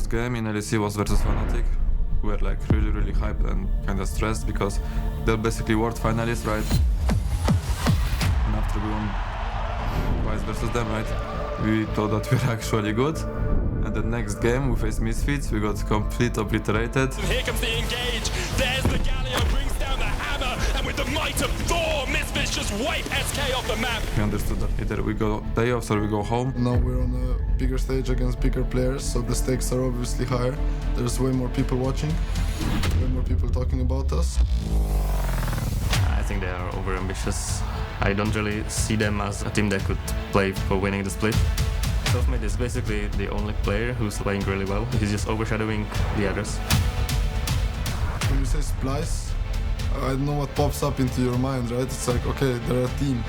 first game in LEC was versus Fnatic. We were like really hyped and kind of stressed because they're basically world finalists, right? And after we won twice versus them, right? We thought that we were actually good. And the next game we faced Misfits, we got complete obliterated. Here comes the engage, there's the Galio, brings down the hammer, and with the might of Thor, Misfits just wipe SK off the map. We understood that either we go playoffs or we go home. Now we're on a bigger stage against bigger players, so the stakes are obviously higher. There's way more people watching, way more people talking about us. I think they are overambitious. I don't really see them as a team that could play for winning the split. Selfmade is basically the only player who's playing really well. He's just overshadowing the others. When you say Splyce, I don't know what pops up into your mind, right? It's like, okay, they're a team.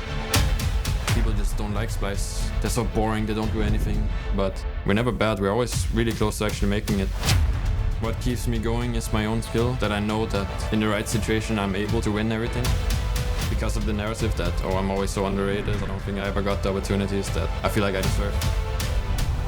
People just don't like Splyce. They're so boring, they don't do anything. But we're never bad, we're always really close to actually making it. What keeps me going is my own skill, that I know that in the right situation I'm able to win everything. Because of the narrative that, oh, I'm always so underrated, I don't think I ever got the opportunities that I feel like I deserve.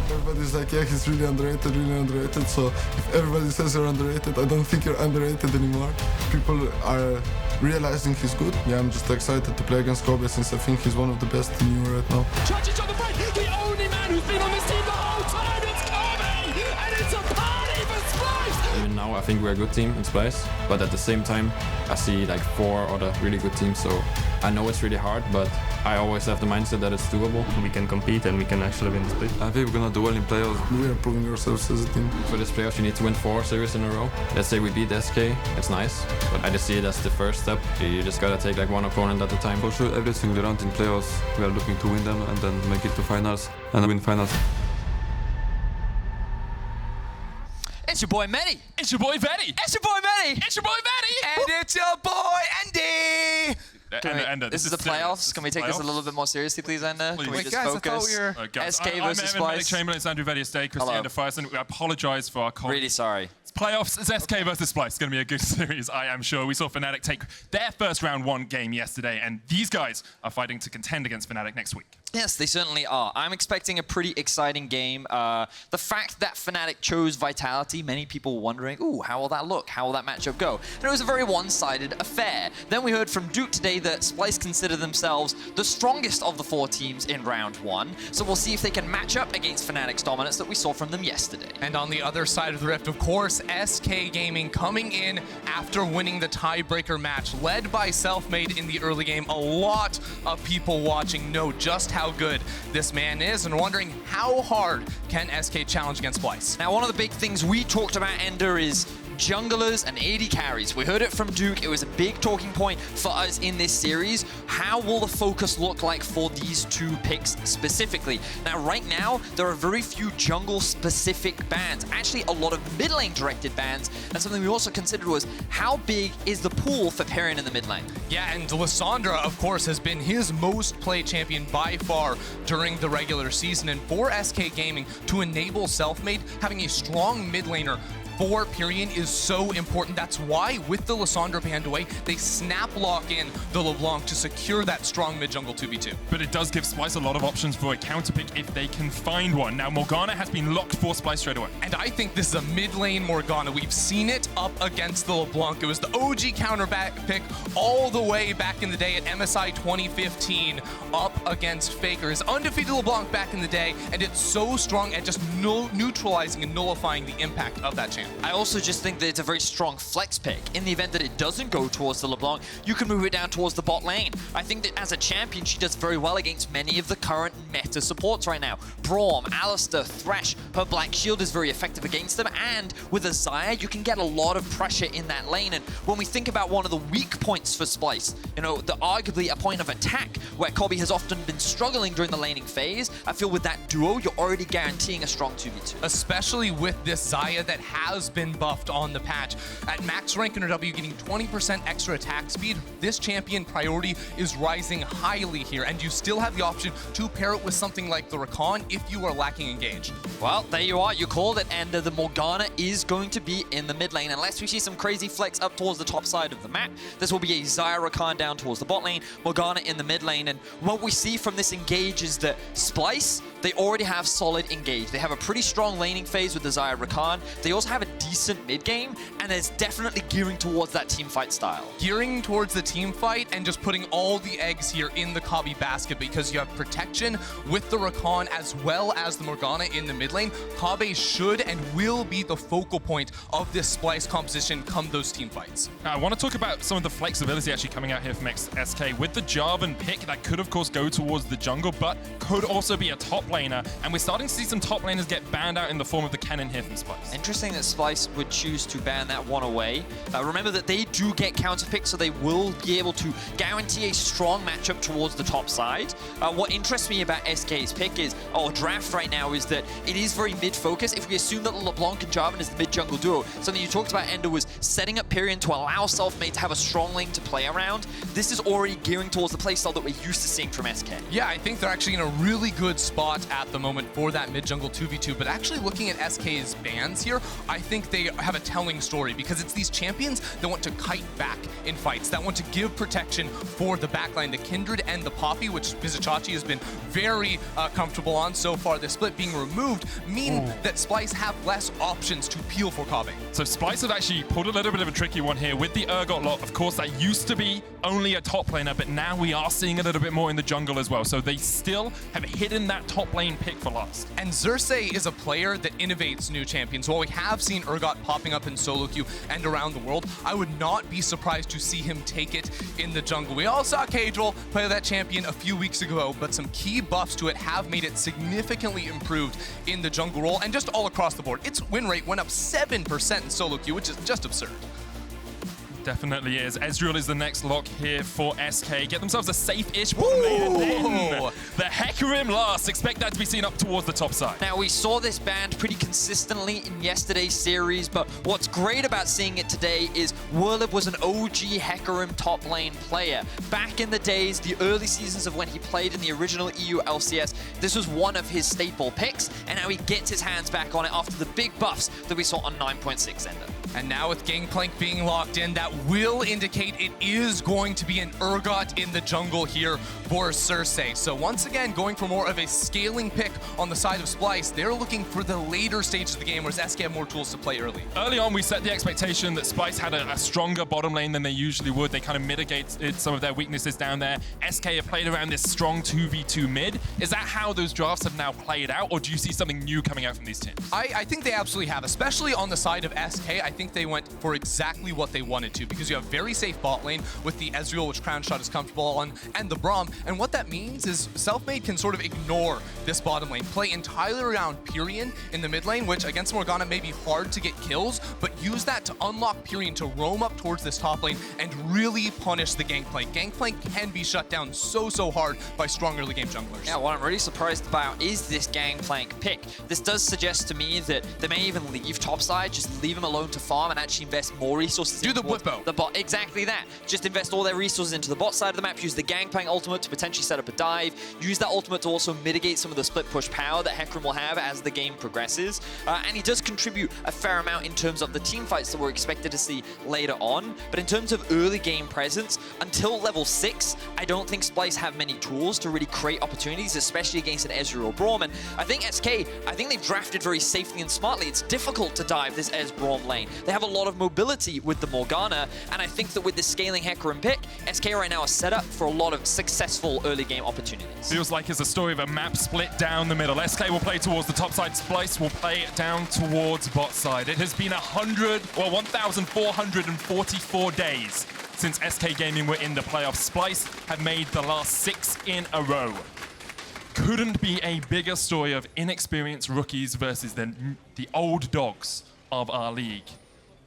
Everybody's like, yeah, he's really underrated, so if everybody says you're underrated, I don't think you're underrated anymore. People are realizing he's good. Yeah, I'm just excited to play against Kobbe since I think he's one of the best in EU right now. Judges on the break, the only man who's been on this team the whole time, it's Kobbe, and it's a party for Splyce! Even now I think we're a good team in Splyce, but at the same time I see like 4 other really good teams, so I know it's really hard, but I always have the mindset that it's doable. We can compete and we can actually win the split. I think we're gonna do well in playoffs. We are proving ourselves as a team. For this playoffs you need to win 4 series in a row. Let's say we beat SK, it's nice, but I just see it as the first step. You just gotta take like one opponent at a time. For sure, every single round in playoffs, we are looking to win them and then make it to finals and win finals. It's your boy Medi. It's your boy Vedi. It's your boy Medi. It's your boy Vedi. And it's your boy Andy. Ender, This is the playoffs. Can we take this a little bit more seriously, please, Ender? Can we Please. just Guys, I focus? thought we were... SK I'm versus Medic Splyce. Chamberlain, it's Andrew Vedius Day, Christian Hello. Deficio. I apologise for our colleagues. Really sorry. Playoffs, it's SK versus Splyce. It's going to be a good series, I am sure. We saw Fnatic take their first round 1 game yesterday, and these guys are fighting to contend against Fnatic next week. Yes, they certainly are. I'm expecting a pretty exciting game. The fact that Fnatic chose Vitality, many people were wondering, ooh, how will that look? How will that matchup go? And it was a very one-sided affair. Then we heard from Duke today that Splyce consider themselves the strongest of the 4 teams in round 1. So we'll see if they can match up against Fnatic's dominance that we saw from them yesterday. And on the other side of the rift, of course, SK Gaming coming in after winning the tiebreaker match, led by Selfmade in the early game. A lot of people watching know just how good this man is and wondering how hard can SK challenge against Splyce. Now, one of the big things we talked about, Ender, is junglers and AD carries. We heard it from Duke. It was a big talking point for us in this series. How will the focus look like for these 2 picks specifically? Now, right now, there are very few jungle-specific bans. Actually, a lot of mid lane directed bans. And something we also considered was, how big is the pool for Pirean in the mid lane? Yeah, and Lissandra, of course, has been his most played champion by far during the regular season. And for SK Gaming to enable Selfmade, having a strong mid laner for Pirean is so important. That's why, with the Lissandra banned away, they snap lock in the LeBlanc to secure that strong mid-jungle 2v2. But it does give Splyce a lot of options for a counter pick if they can find one. Now, Morgana has been locked for Splyce straight away. And I think this is a mid-lane Morgana. We've seen it up against the LeBlanc. It was the OG counter pick all the way back in the day at MSI 2015 up against FLICKR. His undefeated LeBlanc back in the day, and it's so strong at just neutralizing and nullifying the impact of that champ. I also just think that it's a very strong flex pick. In the event that it doesn't go towards the LeBlanc, you can move it down towards the bot lane. I think that as a champion, she does very well against many of the current meta supports right now. Braum, Alistair, Thresh, her Black Shield is very effective against them, and with a Xayah, you can get a lot of pressure in that lane. And when we think about one of the weak points for Splyce, you know, arguably a point of attack where Kobbe has often been struggling during the laning phase, I feel with that duo, you're already guaranteeing a strong 2v2. Especially with this Xayah that has has been buffed on the patch. At max rank under W, getting 20% extra attack speed, this champion priority is rising highly here, and you still have the option to pair it with something like the Rakan if you are lacking engage. Well, there you are. You called it, and the Morgana is going to be in the mid lane. Unless we see some crazy flex up towards the top side of the map, this will be a Xayah Rakan down towards the bot lane, Morgana in the mid lane. And what we see from this engage is that Splyce, they already have solid engage. They have a pretty strong laning phase with the Xayah Rakan. They also have a decent mid game, and it's definitely gearing towards that team fight style. Gearing towards the team fight and just putting all the eggs here in the Kobbe basket, because you have protection with the Rakan as well as the Morgana in the mid lane. Kobbe should and will be the focal point of this Splyce composition come those team fights. Now, I want to talk about some of the flexibility actually coming out here from SK. With the Jarvan pick, that could of course go towards the jungle, but could also be a top laner. And we're starting to see some top laners get banned out in the form of the cannon here from Splyce. Interesting that Splyce would choose to ban that one away. Remember that they do get counter picks, so they will be able to guarantee a strong matchup towards the top side. What interests me about SK's pick is, or draft right now, is that it is very mid-focused. If we assume that LeBlanc and Jarvan is the mid-jungle duo, something you talked about, Ender, was setting up Pirean to allow Selfmade to have a strong lane to play around. This is already gearing towards the playstyle that we're used to seeing from SK. Yeah, I think they're actually in a really good spot at the moment for that mid-jungle 2v2, but actually looking at SK's bans here, I think they have a telling story, because it's these champions that want to kite back in fights, that want to give protection for the backline, the Kindred and the Poppy, which Vizicsacsi has been very comfortable on so far. The split being removed mean that Splyce have less options to peel for Kobbe. So Splyce have actually pulled a little bit of a tricky one here with the Urgot lot. Of course, that used to be only a top laner, but now we are seeing a little bit more in the jungle as well. So they still have hidden that top lane pick for last. And Xerxe is a player that innovates new champions. While we have seen Urgot popping up in solo queue and around the world, I would not be surprised to see him take it in the jungle. We all saw Cadril play that champion a few weeks ago, but some key buffs to it have made it significantly improved in the jungle role and just all across the board. Its win rate went up 7% in solo queue, which is just absurd. Definitely is. Ezreal is the next lock here for SK. Get themselves a safe-ish bottom lane, and then the Hecarim last. Expect that to be seen up towards the top side. Now, we saw this band pretty consistently in yesterday's series, but what's great about seeing it today is Werlyb was an OG Hecarim top lane player. Back in the days, the early seasons of when he played in the original EU LCS, this was one of his staple picks, and now he gets his hands back on it after the big buffs that we saw on 9.6 Ender. And now with Gangplank being locked in, that will indicate it is going to be an Urgot in the jungle here for Xerxe. So once again, going for more of a scaling pick on the side of Splyce. They're looking for the later stages of the game, whereas SK have more tools to play early. Early on, we set the expectation that Splyce had a stronger bottom lane than they usually would. They kind of mitigated some of their weaknesses down there. SK have played around this strong 2v2 mid. Is that how those drafts have now played out, or do you see something new coming out from these teams? I think they absolutely have, especially on the side of SK. I think they went for exactly what they wanted to, because you have very safe bot lane with the Ezreal, which Crownshot is comfortable on, and the Braum. And what that means is Selfmade can sort of ignore this bottom lane, play entirely around Pirean in the mid lane, which against Morgana may be hard to get kills, but use that to unlock Pirean to roam up towards this top lane and really punish the Gangplank. Gangplank can be shut down so hard by strong early game junglers. Yeah, what I'm really surprised about is this Gangplank pick. This does suggest to me that they may even leave topside, just leave him alone to farm and actually invest more resources. Do the Blippo. The bot, exactly that. Just invest all their resources into the bot side of the map, use the Gangplank ultimate to potentially set up a dive, use that ultimate to also mitigate some of the split push power that Hecarim will have as the game progresses. And he does contribute a fair amount in terms of the team fights that we're expected to see later on. But in terms of early game presence, until level 6, I don't think Splyce have many tools to really create opportunities, especially against an Ezreal Braum. And I think SK, they've drafted very safely and smartly. It's difficult to dive this Ez Braum lane. They have a lot of mobility with the Morgana, and I think that with this scaling Hecarim pick, SK right now are set up for a lot of successful early game opportunities. Feels like it's a story of a map split down the middle. SK will play towards the top side, Splyce will play down towards bot side. It has been 1,444 days since SK Gaming were in the playoffs. Splyce have made the last 6 in a row. Couldn't be a bigger story of inexperienced rookies versus the old dogs of our league.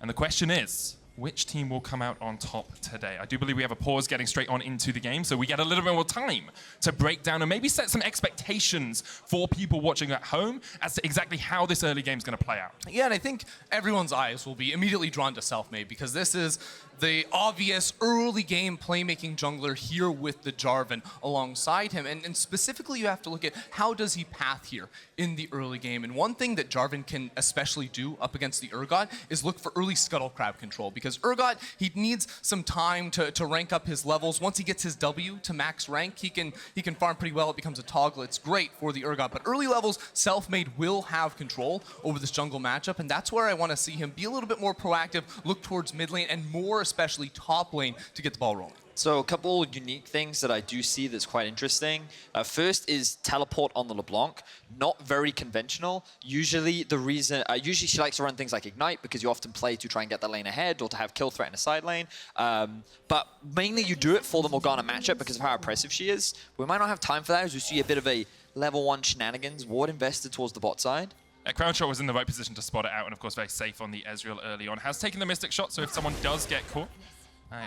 And the question is, which team will come out on top today. I do believe we have a pause getting straight on into the game, so we get a little bit more time to break down and maybe set some expectations for people watching at home as to exactly how this early game is going to play out. Yeah, and I think everyone's eyes will be immediately drawn to Selfmade because this is the obvious early game playmaking jungler here with the Jarvan alongside him. And specifically, you have to look at how does he path here in the early game. And one thing that Jarvan can especially do up against the Urgot is look for early scuttle crab control because Urgot, he needs some time to rank up his levels. Once he gets his W to max rank, he can farm pretty well. It becomes a toggle. It's great for the Urgot. But early levels, Selfmade will have control over this jungle matchup. And that's where I want to see him be a little bit more proactive, look towards mid lane, and more especially top lane to get the ball rolling. So a couple unique things that I do see that's quite interesting. First is teleport on the LeBlanc. Not very conventional. Usually the reason, usually she likes to run things like Ignite because you often play to try and get the lane ahead or to have kill threat in a side lane. But mainly you do it for the Morgana matchup because of how impressive she is. We might not have time for that as we see a bit of a level 1 shenanigans. Ward invested towards the bot side. Crownshot was in the right position to spot it out and of course very safe on the Ezreal early on. Has taken the Mystic shot, so if someone does get caught,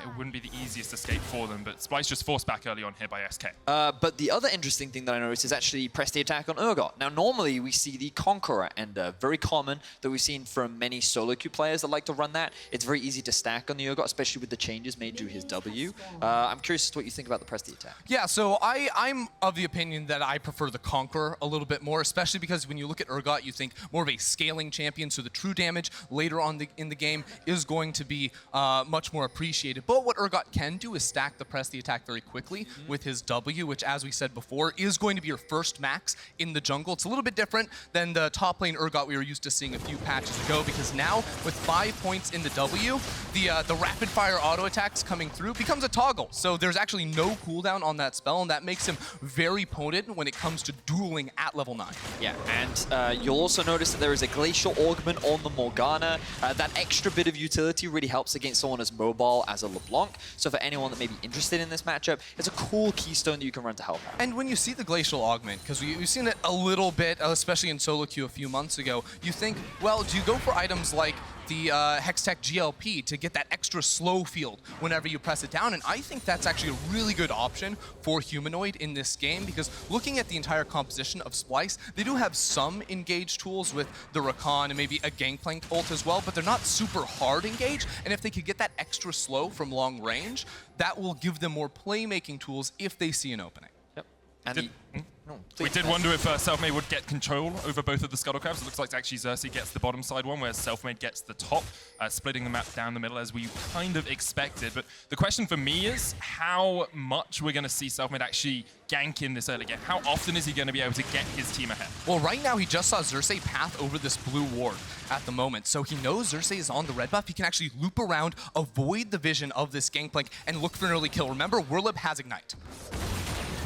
it wouldn't be the easiest escape for them, but Splyce just forced back early on here by SK. But the other interesting thing that I noticed is actually press the attack on Urgot. Now, normally we see the Conqueror, and very common that we've seen from many solo queue players that like to run that. It's very easy to stack on the Urgot, especially with the changes made to his W. I'm curious as to what you think about the press the attack. Yeah, so I'm of the opinion that I prefer the Conqueror a little bit more, especially because when you look at Urgot, you think more of a scaling champion, so the true damage later on in the game is going to be much more appreciated. But what Urgot can do is stack the press the attack very quickly with his W, which, as we said before, is going to be your first max in the jungle. It's a little bit different than the top lane Urgot we were used to seeing a few patches ago, because now with 5 points in the W, the rapid fire auto attacks coming through becomes a toggle. So there's actually no cooldown on that spell, and that makes him very potent when it comes to dueling at level 9. Yeah, and you'll also notice that there is a Glacial Augment on the Morgana. That extra bit of utility really helps against someone as mobile as a LeBlanc. So for anyone that may be interested in this matchup, it's a cool keystone that you can run to help out. And when you see the Glacial Augment, because we've seen it a little bit, especially in solo queue a few months ago, you think, well, do you go for items like the Hextech GLP to get that extra slow field whenever you press it down? And I think that's actually a really good option for Humanoid in this game, because looking at the entire composition of Splyce, they do have some engage tools with the Rakan and maybe a Gangplank ult as well, but they're not super hard engage. And if they could get that extra slow from long range, that will give them more playmaking tools if they see an opening. Yep. And we did wonder if Selfmade would get control over both of the Scuttle Crabs. It looks like actually Xerxe gets the bottom side one, whereas Selfmade gets the top, splitting the map down the middle as we kind of expected. But the question for me is how much we're going to see Selfmade actually gank in this early game. How often is he going to be able to get his team ahead? Well, right now he just saw Xerxe path over this blue ward at the moment. So he knows Xerxe is on the red buff. He can actually loop around, avoid the vision of this Gangplank, and look for an early kill. Remember, Werlyb has Ignite.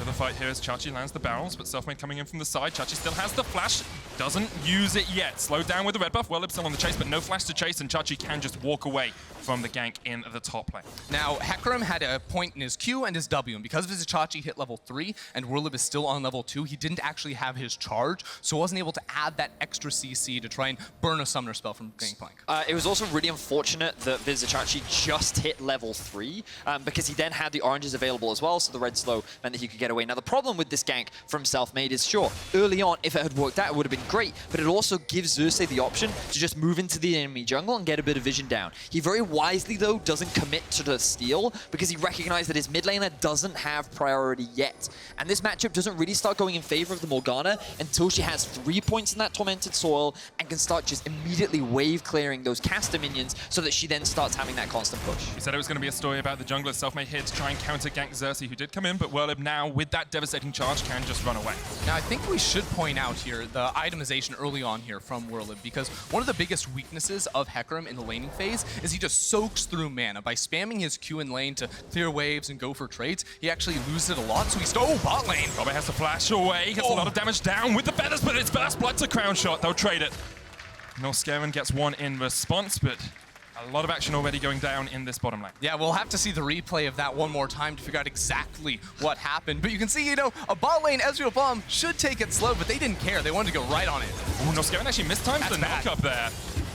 The fight here as Chachi lands the barrels, but Selfmade coming in from the side. Chachi still has the flash, doesn't use it yet. Slowed down with the red buff. Werlyb still on the chase, but no flash to chase, and Chachi can just walk away from the gank in the top lane. Now, Hecarim had a point in his Q and his W, and because Vizicsacsi hit level 3 and Werlyb is still on level 2, he didn't actually have his charge, so wasn't able to add that extra CC to try and burn a summoner spell from Gangplank. It was also really unfortunate that Vizicsacsi just hit level 3 because he then had the oranges available as well, so the red slow meant that he could get away. Now, the problem with this gank from Selfmade is, sure, early on, if it had worked out, it would have been great, but it also gives Xerxe the option to just move into the enemy jungle and get a bit of vision down. He very wisely, though, doesn't commit to the steal because he recognized that his mid laner doesn't have priority yet. And this matchup doesn't really start going in favor of the Morgana until she has 3 points in that Tormented Soil and can start just immediately wave clearing those caster minions so that she then starts having that constant push. We said it was going to be a story about the jungler. Selfmade here to try and counter gank Xerxe, who did come in, but Werlyb now, with that devastating charge, can just run away. Now, I think we should point out here the itemization early on here from Werlyb, because one of the biggest weaknesses of Hecarim in the laning phase is he just soaks through mana. By spamming his Q in lane to clear waves and go for trades, he actually loses it a lot, so he's bot lane. Kobbe has to flash away, gets a lot of damage down with the feathers, but it's first blood to Crownshot. They'll trade it. Norskeren gets one in response, but a lot of action already going down in this bottom lane. Yeah, we'll have to see the replay of that one more time to figure out exactly what happened. But you can see, you know, a bot lane Ezreal should take it slow, but they didn't care. They wanted to go right on it. Ooh, Norskeren actually mistimed the knock up there.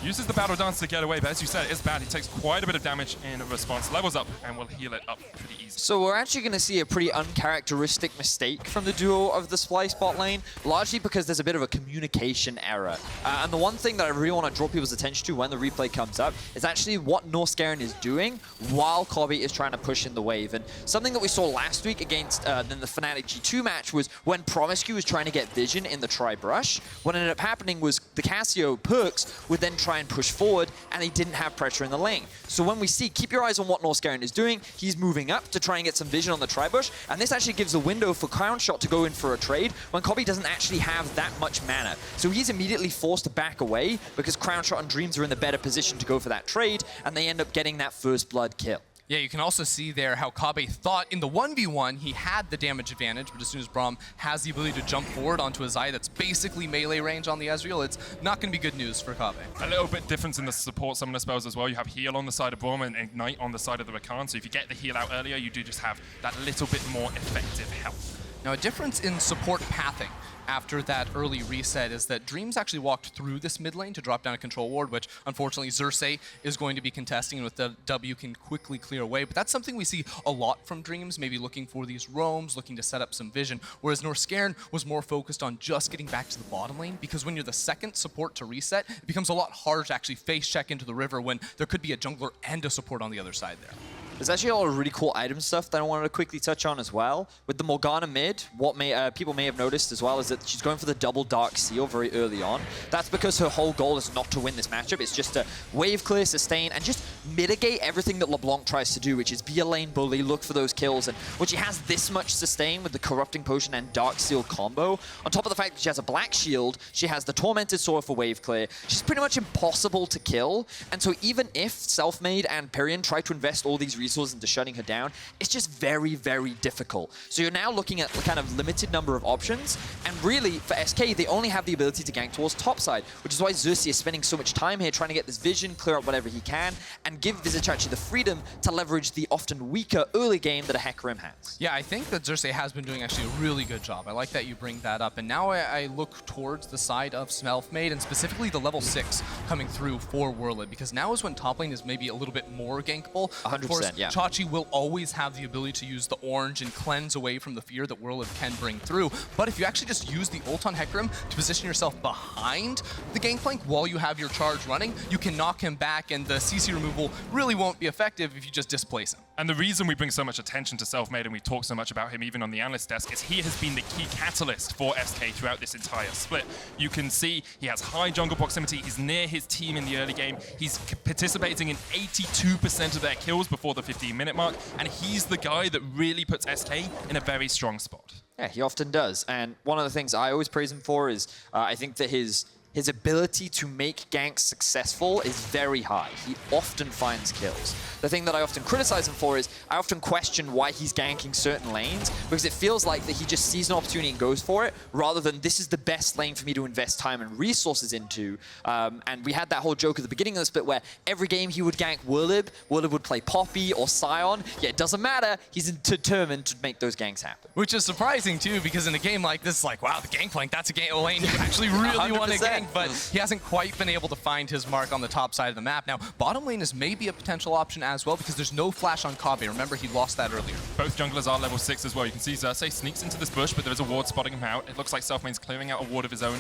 Uses the Battle Dance to get away, but as you said, it's bad. He takes quite a bit of damage in response. Levels up, and will heal it up pretty easily. So we're actually going to see a pretty uncharacteristic mistake from the duo of the Splyce bot lane, largely because there's a bit of a communication error. And the one thing that I really want to draw people's attention to when the replay comes up is actually what Norskeren is doing while Kobbe is trying to push in the wave. And something that we saw last week against the Fnatic G2 match was when Promiscu was trying to get vision in the tri-brush. What ended up happening was the Cassio perks would then try and push forward, and they didn't have pressure in the lane. So when we see, keep your eyes on what Norskeren is doing, he's moving up to try and get some vision on the tri-bush, and this actually gives a window for Crownshot to go in for a trade when Kobbe doesn't actually have that much mana. So he's immediately forced to back away because Crownshot and Dreams are in the better position to go for that trade, and they end up getting that first blood kill. Yeah, you can also see there how Kobbe thought in the 1v1 he had the damage advantage, but as soon as Braum has the ability to jump forward onto a Xayah that's basically melee range on the Ezreal, it's not going to be good news for Kobbe. A little bit difference in the support summoner spells as well. You have heal on the side of Braum and ignite on the side of the Rakan, so if you get the heal out earlier, you do just have that little bit more effective health. Now, a difference in support pathing after that early reset is that Dreams actually walked through this mid lane to drop down a control ward, which unfortunately Xerxe is going to be contesting, and with the W can quickly clear away. But that's something we see a lot from Dreams, maybe looking for these roams, looking to set up some vision, whereas Norskeren was more focused on just getting back to the bottom lane, because when you're the second support to reset, it becomes a lot harder to actually face check into the river when there could be a jungler and a support on the other side there. There's actually a lot of really cool item stuff that I wanted to quickly touch on as well. With the Morgana mid, what people may have noticed as well is that she's going for the double Dark Seal very early on. That's because her whole goal is not to win this matchup. It's just to wave clear, sustain, and just mitigate everything that LeBlanc tries to do, which is be a lane bully, look for those kills. And when she has this much sustain with the Corrupting Potion and Dark Seal combo, on top of the fact that she has a Black Shield, she has the Tormented Sword for wave clear, she's pretty much impossible to kill. And so even if Selfmade and Pirean try to invest all these resources into shutting her down, it's just very, very difficult. So you're now looking at a kind of limited number of options, and really, for SK, they only have the ability to gank towards topside, which is why Xerxe is spending so much time here trying to get this vision, clear up whatever he can, and give Vizicsacsi the freedom to leverage the often weaker early game that a Hecarim has. Yeah, I think that Xerxe has been doing actually a really good job. I like that you bring that up. And now I look towards the side of Selfmade, and specifically the level 6 coming through for Werlyb, because now is when top lane is maybe a little bit more gankable. 100%, of course, yeah. Chachi will always have the ability to use the orange and cleanse away from the fear that Werlyb can bring through. But if you actually just use the ult on Hecarim to position yourself behind the Gangplank while you have your charge running, you can knock him back, and the CC removal really won't be effective if you just displace him. And the reason we bring so much attention to Selfmade, and we talk so much about him even on the analyst desk, is he has been the key catalyst for SK throughout this entire split. You can see he has high jungle proximity, he's near his team in the early game, he's participating in 82% of their kills before the 15-minute mark, and he's the guy that really puts SK in a very strong spot. Yeah, he often does. And one of the things I always praise him for is I think that his ability to make ganks successful is very high. He often finds kills. The thing that I often criticize him for is I often question why he's ganking certain lanes, because it feels like that he just sees an opportunity and goes for it, rather than this is the best lane for me to invest time and resources into. And we had that whole joke at the beginning of the split where every game he would gank Werlyb would play Poppy or Sion. Yeah, it doesn't matter. He's determined to make those ganks happen. Which is surprising too, because in a game like this, like, wow, the Gangplank, that's a lane you actually really want to gank. But he hasn't quite been able to find his mark on the top side of the map. Now, bottom lane is maybe a potential option as well, because there's no flash on Kobbe. Remember, he lost that earlier. Both junglers are level 6 as well. You can see Xerxe sneaks into this bush, but there is a ward spotting him out. It looks like Selfmade's clearing out a ward of his own.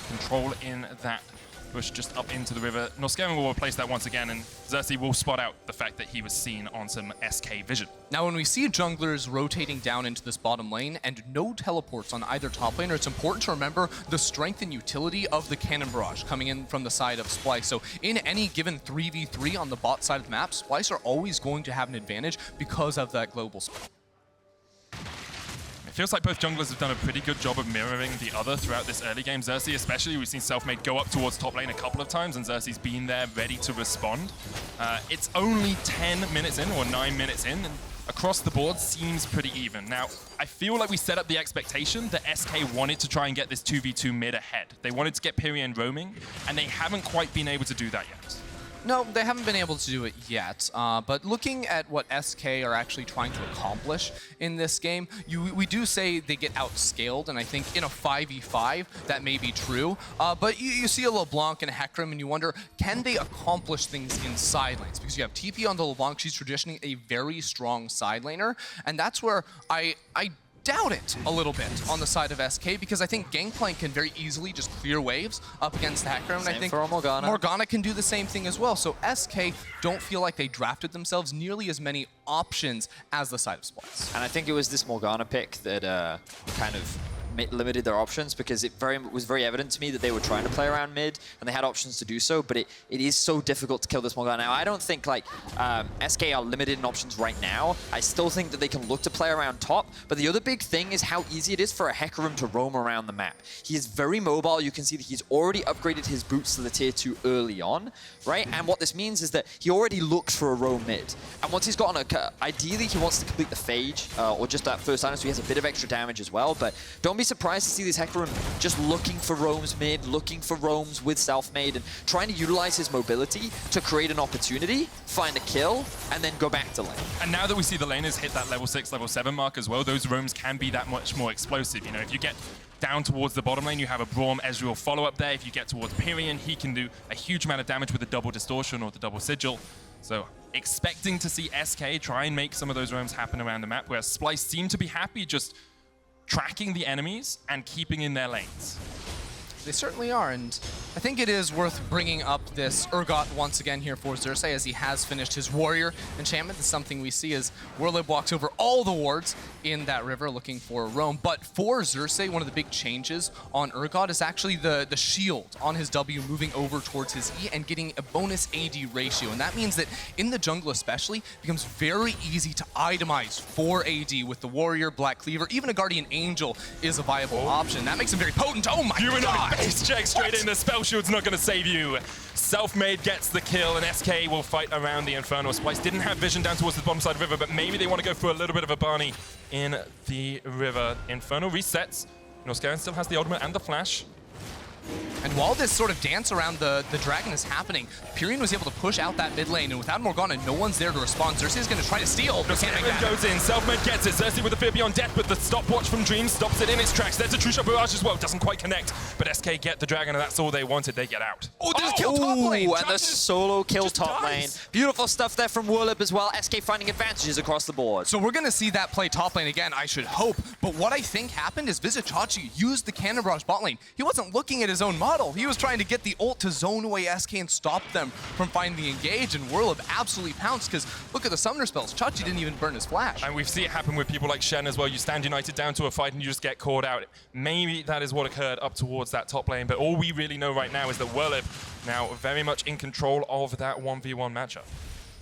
Control in that bush just up into the river. Norskeren will replace that once again, and Xerxe will spot out the fact that he was seen on some SK vision. Now, when we see junglers rotating down into this bottom lane and no teleports on either top laner, it's important to remember the strength and utility of the Cannon Barrage coming in from the side of Splyce. So in any given 3v3 on the bot side of the map, Splyce are always going to have an advantage because of that global split. It feels like both junglers have done a pretty good job of mirroring the other throughout this early game. Xerxe especially, we've seen Selfmade go up towards top lane a couple of times, and Xerxe's been there ready to respond. It's only 10 minutes in, or 9 minutes in, and across the board seems pretty even. Now, I feel like we set up the expectation that SK wanted to try and get this 2v2 mid ahead. They wanted to get Pirean roaming, and they haven't quite been able to do that yet. No, they haven't been able to do it yet. But looking at what SK are actually trying to accomplish in this game, we do say they get outscaled, and I think in a 5v5 that may be true. But you see a LeBlanc and a Hecarim, and you wonder, can they accomplish things in side lanes? Because you have TP on the LeBlanc, she's traditionally a very strong side laner, and that's where I doubt it a little bit on the side of SK, because I think Gangplank can very easily just clear waves up against the Hecarim, and I think for Morgana can do the same thing as well. So SK don't feel like they drafted themselves nearly as many options as the side of Splyce. And I think it was this Morgana pick that kind of limited their options, because it was very evident to me that they were trying to play around mid and they had options to do so, but it is so difficult to kill this Morgana. Now, I don't think like SK are limited in options right now. I still think that they can look to play around top, but the other big thing is how easy it is for a Hecarim to roam around the map. He is very mobile. You can see that he's already upgraded his boots to the tier 2 early on, right? And what this means is that he already looks for a roam mid. And once he's got on ideally he wants to complete the Phage or just that first item, so he has a bit of extra damage as well, but don't be surprised to see this Hecarim just looking for roams mid, looking for roams with Selfmade, and trying to utilize his mobility to create an opportunity, find a kill, and then go back to lane. And now that we see the laners hit that level 6, level 7 mark as well, those roams can be that much more explosive. You know, if you get down towards the bottom lane, you have a Braum Ezreal follow-up there. If you get towards Pirean, he can do a huge amount of damage with the double distortion or the double sigil. So expecting to see SK try and make some of those roams happen around the map, where Splyce seem to be happy just tracking the enemies and keeping in their lanes. They certainly are, and I think it is worth bringing up this Urgot once again here for Xerxe, as he has finished his warrior enchantment. It's something we see as Werlyb walks over all the wards in that river looking for a roam. But for Xerxe, one of the big changes on Urgot is actually the shield on his W moving over towards his E and getting a bonus AD ratio. And that means that in the jungle especially, it becomes very easy to itemize for AD with the warrior, Black Cleaver. Even a Guardian Angel is a viable option. That makes him very potent. Oh my god! Base check straight in, the spell shield's not going to save you. Selfmade gets the kill, and SK will fight around the Inferno. Splyce didn't have vision down towards the bottom side of the river, but maybe they want to go for a little bit of a Barney in the river. Inferno resets. Norskeren still has the ultimate and the flash. And while this sort of dance around the dragon is happening, Pirean was able to push out that mid lane, and without Morgana, no one's there to respond. Xerxe is going to try to steal. Norskeren goes in, Selfmade gets it. Xerxe with the fear beyond death, but the stopwatch from Dream stops it in its tracks. There's a true shot barrage as well, doesn't quite connect, but SK get the dragon, and that's all they wanted. They get out. Oh, there's a kill top lane! And the solo kill top lane. Beautiful stuff there from Werlyb as well. SK finding advantages across the board. So we're going to see that play top lane again, I should hope. But what I think happened is Vizicsacsi used the cannon barrage bot lane. He wasn't looking at his own model. He was trying to get the ult to zone away SK and stop them from finding the engage, and Werlyb absolutely pounced, because look at the summoner spells. Chachi didn't even burn his flash. And we see it happen with people like Shen as well. You stand united down to a fight and you just get caught out. Maybe that is what occurred up towards that top lane, but all we really know right now is that Werlyb now very much in control of that 1v1 matchup.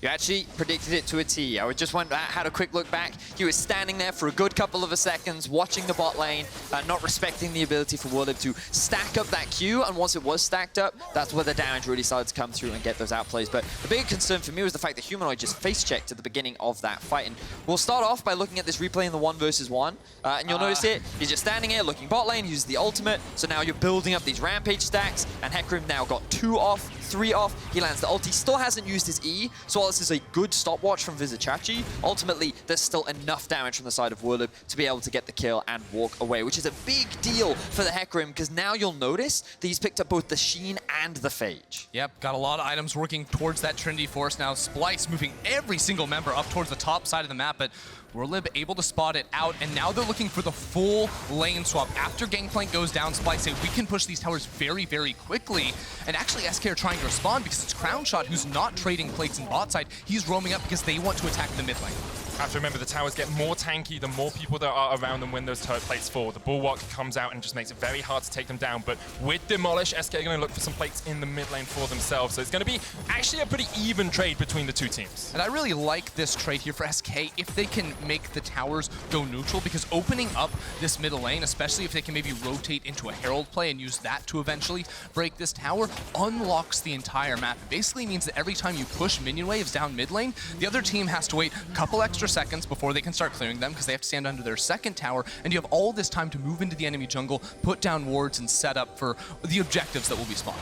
You actually predicted it to a T. I just had a quick look back. He was standing there for a good couple of seconds, watching the bot lane, not respecting the ability for Werlyb to stack up that Q, and once it was stacked up, that's where the damage really started to come through and get those outplays. But the bigger concern for me was the fact that Humanoid just face-checked at the beginning of that fight. And we'll start off by looking at this replay in the 1 versus 1, and you'll notice it. He's just standing here looking bot lane, uses the ultimate, so now you're building up these rampage stacks, and Hecarim now got 2 off, 3 off. He lands the ult. He still hasn't used his E, so while this is a good stopwatch from Vizicsacsi, ultimately there's still enough damage from the side of Werlyb to be able to get the kill and walk away, which is a big deal for the Hecarim, because now you'll notice that he's picked up both the Sheen and the Phage. Yep, got a lot of items working towards that Trinity Force now. Splyce moving every single member up towards the top side of the map, but Werlyb able to spot it out, and now they're looking for the full lane swap. After Gangplank goes down, Splyce say, we can push these towers very, very quickly. And actually, SK are trying to respond because it's Crownshot who's not trading plates in bot side. He's roaming up because they want to attack the mid lane. Have to remember, the towers get more tanky the more people there are around them when those turret plates fall. The Bulwark comes out and just makes it very hard to take them down. But with Demolish, SK are going to look for some plates in the mid lane for themselves. So it's going to be actually a pretty even trade between the two teams. And I really like this trade here for SK if they can make the towers go neutral, because opening up this middle lane, especially if they can maybe rotate into a Herald play and use that to eventually break this tower, unlocks the entire map. It basically means that every time you push minion waves down mid lane, the other team has to wait a couple extra seconds before they can start clearing them, because they have to stand under their second tower, and you have all this time to move into the enemy jungle, put down wards, and set up for the objectives that will be spawned.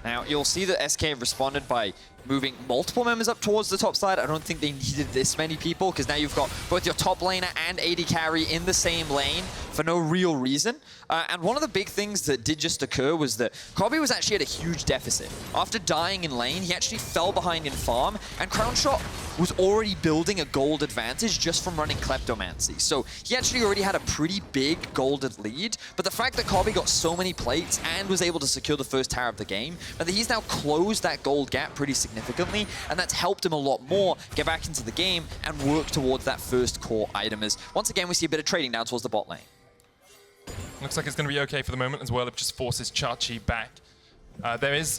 Now, you'll see that SK have responded by moving multiple members up towards the top side. I don't think they needed this many people, because now you've got both your top laner and AD carry in the same lane for no real reason. And one of the big things that did just occur was that Kobbe was actually at a huge deficit. After dying in lane, he actually fell behind in farm, and Crownshot was already building a gold advantage just from running Kleptomancy. So he actually already had a pretty big golded lead, but the fact that Kobbe got so many plates and was able to secure the first tower of the game, and that he's now closed that gold gap pretty significantly, and that's helped him a lot more get back into the game and work towards that first core item. As once again, we see a bit of trading down towards the bot lane. Looks like it's going to be okay for the moment as Werlyb just forces Xayah back.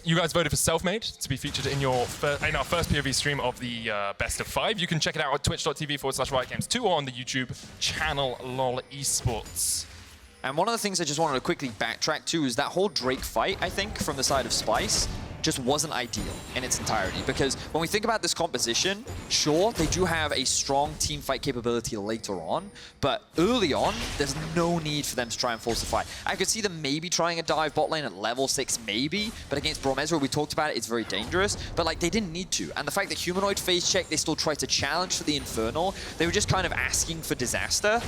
You guys voted for Selfmade to be featured in our first POV stream of the best of 5. You can check it out at twitch.tv/RiotGames2 or on the YouTube channel LOL Esports. And one of the things I just wanted to quickly backtrack to is that whole Drake fight, I think, from the side of Splyce, just wasn't ideal in its entirety. Because when we think about this composition, sure, they do have a strong team fight capability later on, but early on, there's no need for them to try and force a fight. I could see them maybe trying a dive bot lane at level 6, maybe, but against Braum Ezreal, we talked about it, it's very dangerous, but like they didn't need to. And the fact that Humanoid phase check, they still tried to challenge for the Infernal, they were just kind of asking for disaster.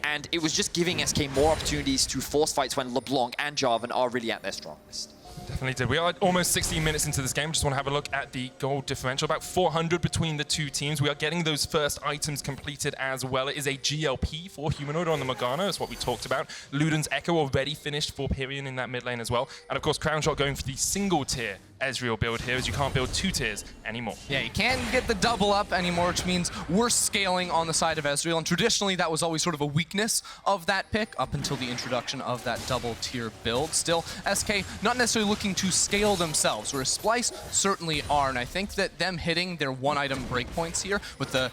And it was just giving SK more opportunities to force fights when LeBlanc and Jarvan are really at their strongest. Definitely did. We are almost 16 minutes into this game. Just want to have a look at the gold differential. About 400 between the two teams. We are getting those first items completed as well. It is a GLP for Humanoid on the Morgana. That's what we talked about. Luden's Echo already finished for Pirean in that mid lane as well. And of course, Crownshot going for the single tier Ezreal build here, as you can't build 2 tiers anymore. Yeah, you can't get the double up anymore, which means we're scaling on the side of Ezreal. And traditionally, that was always sort of a weakness of that pick up until the introduction of that double tier build. Still, SK not necessarily looking to scale themselves, whereas Splyce certainly are. And I think that them hitting their one-item breakpoints here with the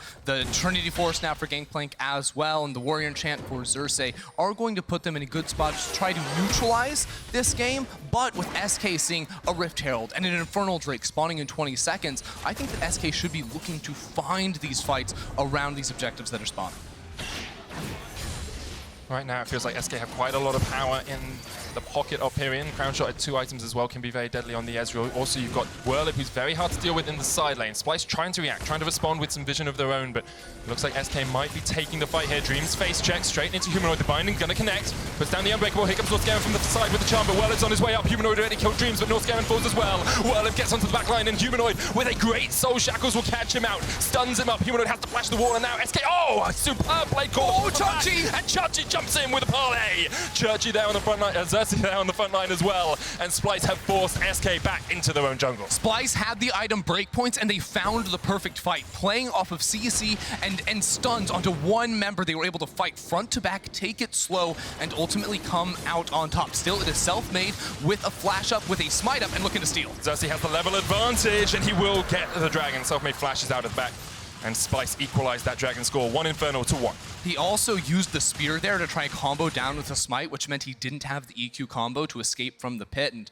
Trinity Force now for Gangplank as well, and the Warrior Enchant for Xerxe are going to put them in a good spot to try to neutralize this game. But with SK seeing a Rift Herald and an Infernal Drake spawning in 20 seconds, I think that SK should be looking to find these fights around these objectives that are spawning. Right now, it feels like SK have quite a lot of power in the pocket of Pirean. Crownshot at 2 items as well can be very deadly on the Ezreal. Also, you've got Werlyb, who's very hard to deal with in the side lane. Splyce trying to react, trying to respond with some vision of their own, but it looks like SK might be taking the fight here. Dreams face check straight into Humanoid. The binding gonna connect. Puts down the Unbreakable. Here comes Norskeren from the side with the charm, but Werlyb's on his way up. Humanoid already killed Dreams, but Norskeren falls as well. Werlyb gets onto the back line, and Humanoid with a great Soul Shackles will catch him out. Stuns him up. Humanoid has to flash the wall, and now SK, a superb blade call. Oh, Xayah! And Xayah jumps in with a parlay. Xerxe there on the front line, Xerxe there on the front line as well, and Splyce have forced SK back into their own jungle. Splyce had the item breakpoints, and they found the perfect fight. Playing off of CC and stuns onto one member, they were able to fight front to back, take it slow, and ultimately come out on top. Still, it is Selfmade with a flash up, with a smite up, and looking to steal. Xerxe has the level advantage, and he will get the dragon. Selfmade flashes out of the back, and Splyce equalized that dragon score, 1 Infernal to 1. He also used the spear there to try and combo down with a smite, which meant he didn't have the EQ combo to escape from the pit, and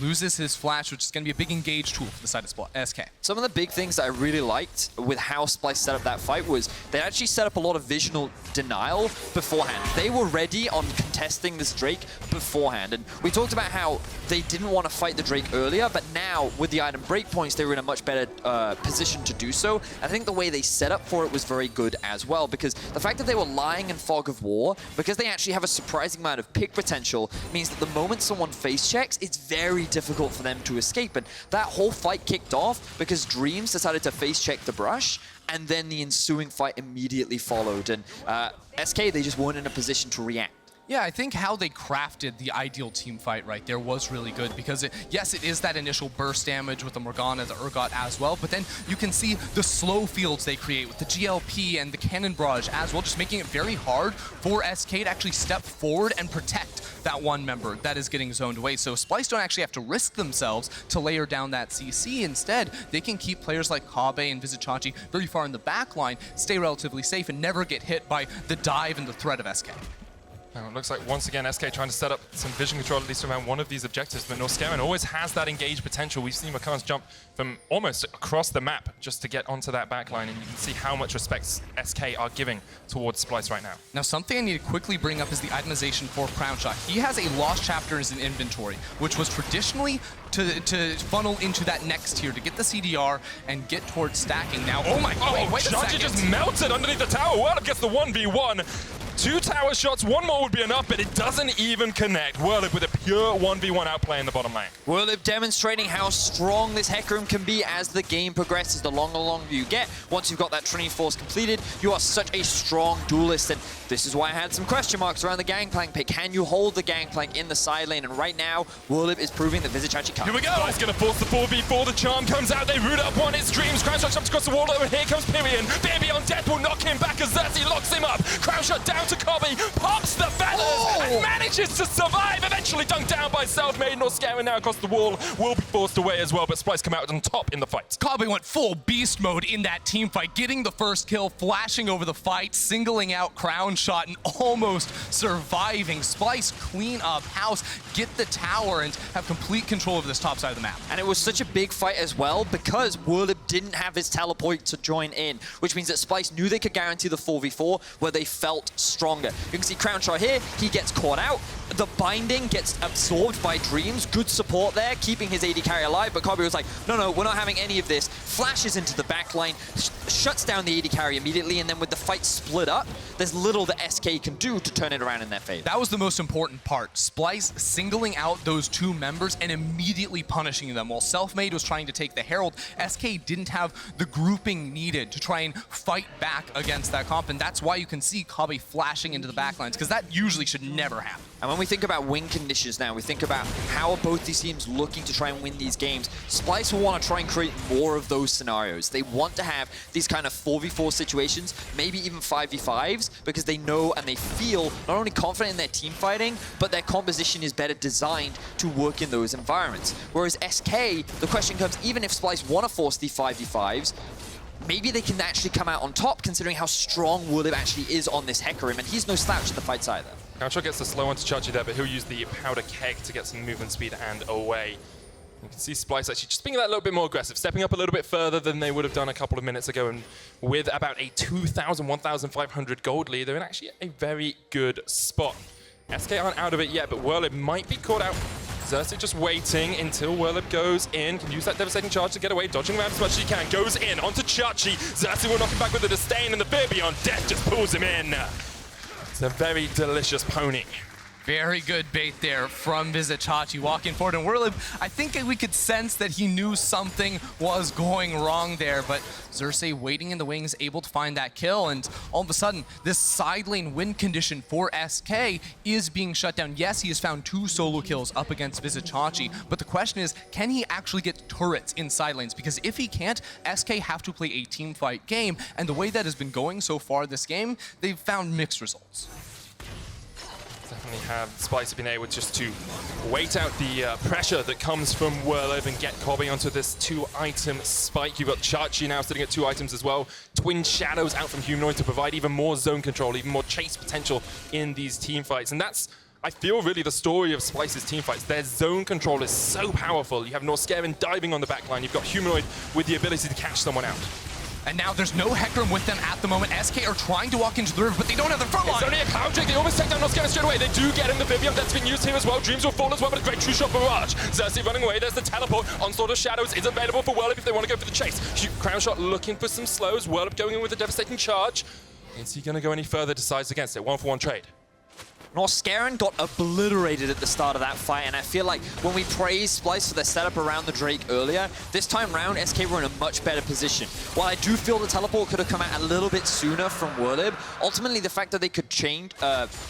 loses his flash, which is going to be a big engage tool for the side of SK. Some of the big things that I really liked with how Splyce set up that fight was they actually set up a lot of visional denial beforehand. They were ready on contesting this Drake beforehand, and we talked about how they didn't want to fight the Drake earlier, but now with the item breakpoints, they were in a much better position to do so. I think the way they set up for it was very good as well, because the fact that they were lying in Fog of War, because they actually have a surprising amount of pick potential, means that the moment someone face checks, it's very difficult for them to escape. And that whole fight kicked off because Dreams decided to face check the brush, and then the ensuing fight immediately followed. And SK, they just weren't in a position to react. Yeah, I think how they crafted the ideal team fight right there was really good, because yes, it is that initial burst damage with the Morgana, the Urgot as well, but then you can see the slow fields they create with the GLP and the Cannon Barrage as well, just making it very hard for SK to actually step forward and protect that one member that is getting zoned away. So Splyce don't actually have to risk themselves to layer down that CC. Instead, they can keep players like Kobbe and Vizicsacsi very far in the back line, stay relatively safe, and never get hit by the dive and the threat of SK. Now it looks like once again SK trying to set up some vision control at least around one of these objectives, but Norskeren always has that engaged potential. We've seen Rakan's jump from almost across the map just to get onto that backline, and you can see how much respect SK are giving towards Splyce right now. Now something I need to quickly bring up is the itemization for Crownshot. He has a lost chapter in his inventory, which was traditionally to funnel into that next tier to get the CDR and get towards stacking. Now, oh my god, wait a Sjokz second. just melted underneath the tower. Werlyb gets the 1v1. 2 tower shots, one more would be enough, but it doesn't even connect. Werlyb with a pure 1v1 outplay in the bottom lane. Werlyb demonstrating how strong this Hecarim can be as the game progresses. The longer you get, once you've got that Trinity Force completed, you are such a strong duelist. And this is why I had some question marks around the Gangplank pick. Can you hold the Gangplank in the side lane? And right now, Werlyb is proving that Vizicsacsi can. Here we go. He's going to force the 4v4. The charm comes out. They root up one. It streams. Crownshot jumps across the wall. Over here comes Pirean. Baby on death will knock him back as Xerxe locks him up. Crownshot down to Kobbe. Pops the feathers and manages to survive. Eventually dunked down by Selfmade. Norskeren now across the wall. Will be forced away as well, but Splyce come out on top in the fight. Kobbe went full beast mode in that team fight, getting the first kill, flashing over the fight, singling out Crownshot, and almost surviving. Splyce clean up house, get the tower, and have complete control of this top side of the map. And it was such a big fight as well because Werlyb didn't have his teleport to join in, which means that Splyce knew they could guarantee the 4v4 where they felt stronger. You can see Crownshot here, he gets caught out. The binding gets absorbed by Dreams. Good support there, keeping his AD carry alive, but Kobbe was like, no, we're not having any of this. Flashes into the backline, shuts down the AD carry immediately, and then with the fight split up, there's little that SK can do to turn it around in their favor. That was the most important part. Splyce singling out those 2 members and immediately punishing them. While Selfmade was trying to take the Herald, SK didn't have the grouping needed to try and fight back against that comp, and that's why you can see Kobbe flashing into the backlines, because that usually should never happen. And when we think about win conditions now, we think about how are both these teams looking to try and win these games. Splyce will want to try and create more of those scenarios. They want to have these kind of 4v4 situations, maybe even 5v5s, because they know and they feel not only confident in their team fighting, but their composition is better designed to work in those environments. Whereas SK, the question comes, even if Splyce want to force the 5v5s, maybe they can actually come out on top considering how strong Werlyb actually is on this Hecarim, and he's no slouch in the fights either. Crownshot gets the slow onto Xayah there, but he'll use the powder keg to get some movement speed and away. You can see Splyce actually just being that little bit more aggressive, stepping up a little bit further than they would have done a couple of minutes ago, and with about a 2,000, 1,500 gold lead, they're in actually a very good spot. SK aren't out of it yet, but Werlyb might be caught out. Xerxe just waiting until Werlyb goes in, can use that devastating charge to get away, dodging around as much as he can, goes in onto Xayah. Xerxe will knock him back with the disdain, and the Baby on death just pulls him in. It's a very delicious pony. Very good bait there from Vizicsacsi walking forward. And Werlyb, I think we could sense that he knew something was going wrong there, but Xerxe waiting in the wings, able to find that kill, and all of a sudden, this side lane win condition for SK is being shut down. Yes, he has found 2 solo kills up against Vizicsacsi, but the question is, can he actually get turrets in side lanes? Because if he can't, SK have to play a team fight game, and the way that has been going so far this game, they've found mixed results. Definitely have Splyce been able just to wait out the pressure that comes from Werlyb and get Kobbe onto this 2-item spike. You've got Xayah now sitting at 2 items as well. Twin Shadows out from Humanoid to provide even more zone control, even more chase potential in these team fights. And that's, I feel, really the story of Splyce's team fights. Their zone control is so powerful. You have Norskeren diving on the backline. You've got Humanoid with the ability to catch someone out. And now there's no Hecarim with them at the moment. SK are trying to walk into the river, but they don't have the front line. It's only a cloud drake. They almost take down Norskeren straight away. They do get him the Vivian that's been used here as well. Dreams will fall as well, but a great true shot barrage. Xerxe running away. There's the teleport. Onslaught of Shadows is available for Werlyb if they want to go for the chase. Crownshot looking for some slows. Werlyb going in with a devastating charge. Is he going to go any further? Decides against it. 1-for-1 trade. Norskeren got obliterated at the start of that fight, and I feel like when we praised Splyce for their setup around the Drake earlier, this time round, SK were in a much better position. While I do feel the teleport could have come out a little bit sooner from Werlyb, ultimately the fact that they could change,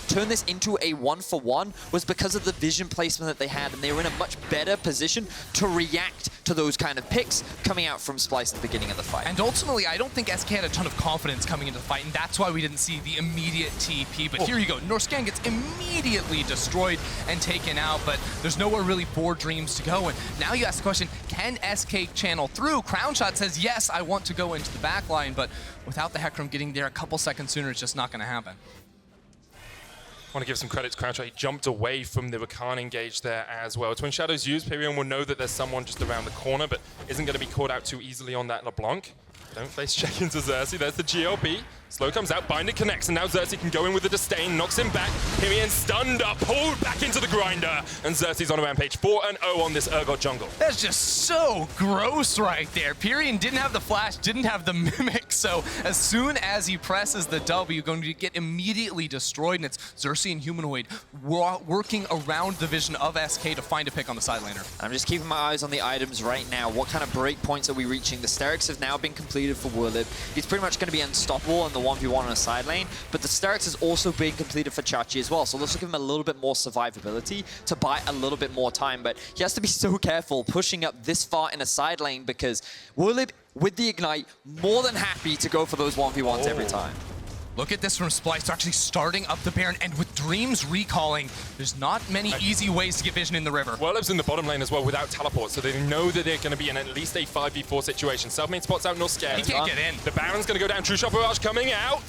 turn this into a 1-for-1 was because of the vision placement that they had, and they were in a much better position to react to those kind of picks coming out from Splyce at the beginning of the fight. And ultimately, I don't think SK had a ton of confidence coming into the fight, and that's why we didn't see the immediate TP. But here you go. Norskeren gets immediately destroyed and taken out, but there's nowhere really for Dreams to go. And now you ask the question, can SK channel through? Crownshot says, yes, I want to go into the backline, but without the Hecarim getting there a couple seconds sooner, it's just not going to happen. want to give some credit to Crownshot. He jumped away from the Rakan engage there as well. Twin Shadows used, Pirean will know that there's someone just around the corner, but isn't going to be caught out too easily on that LeBlanc. Don't face check into Xerxe. There's the GLP. Slow comes out, Binder connects, and now Xerxe can go in with the disdain, knocks him back. Pirean stunned up, pulled back into the grinder, and Xerxe's on a rampage. 4-0 on this Urgot jungle. That's just so gross right there. Pirean didn't have the flash, didn't have the mimic, so as soon as he presses the W, going to get immediately destroyed, and it's Xerxe and Humanoid working around the vision of SK to find a pick on the side laner. I'm just keeping my eyes on the items right now. What kind of break points are we reaching? The Xerxe have now been completed for Werlyb. He's pretty much going to be unstoppable in the 1v1 on a side lane, but the Xerxe has also been completed for Xayah as well, so let's give him a little bit more survivability to buy a little bit more time, but he has to be so careful pushing up this far in a side lane because Werlyb, with the Ignite, more than happy to go for those 1v1s every time. Look at this from Splyce. They're actually starting up the Baron, and with Dreams recalling, there's not many easy ways to get vision in the river. Werlyb's in the bottom lane as well without teleport, so they know that they're going to be in at least a 5v4 situation. Selfmade spots out Norskeren. He can't get in. The Baron's going to go down. True Shot Barrage coming out.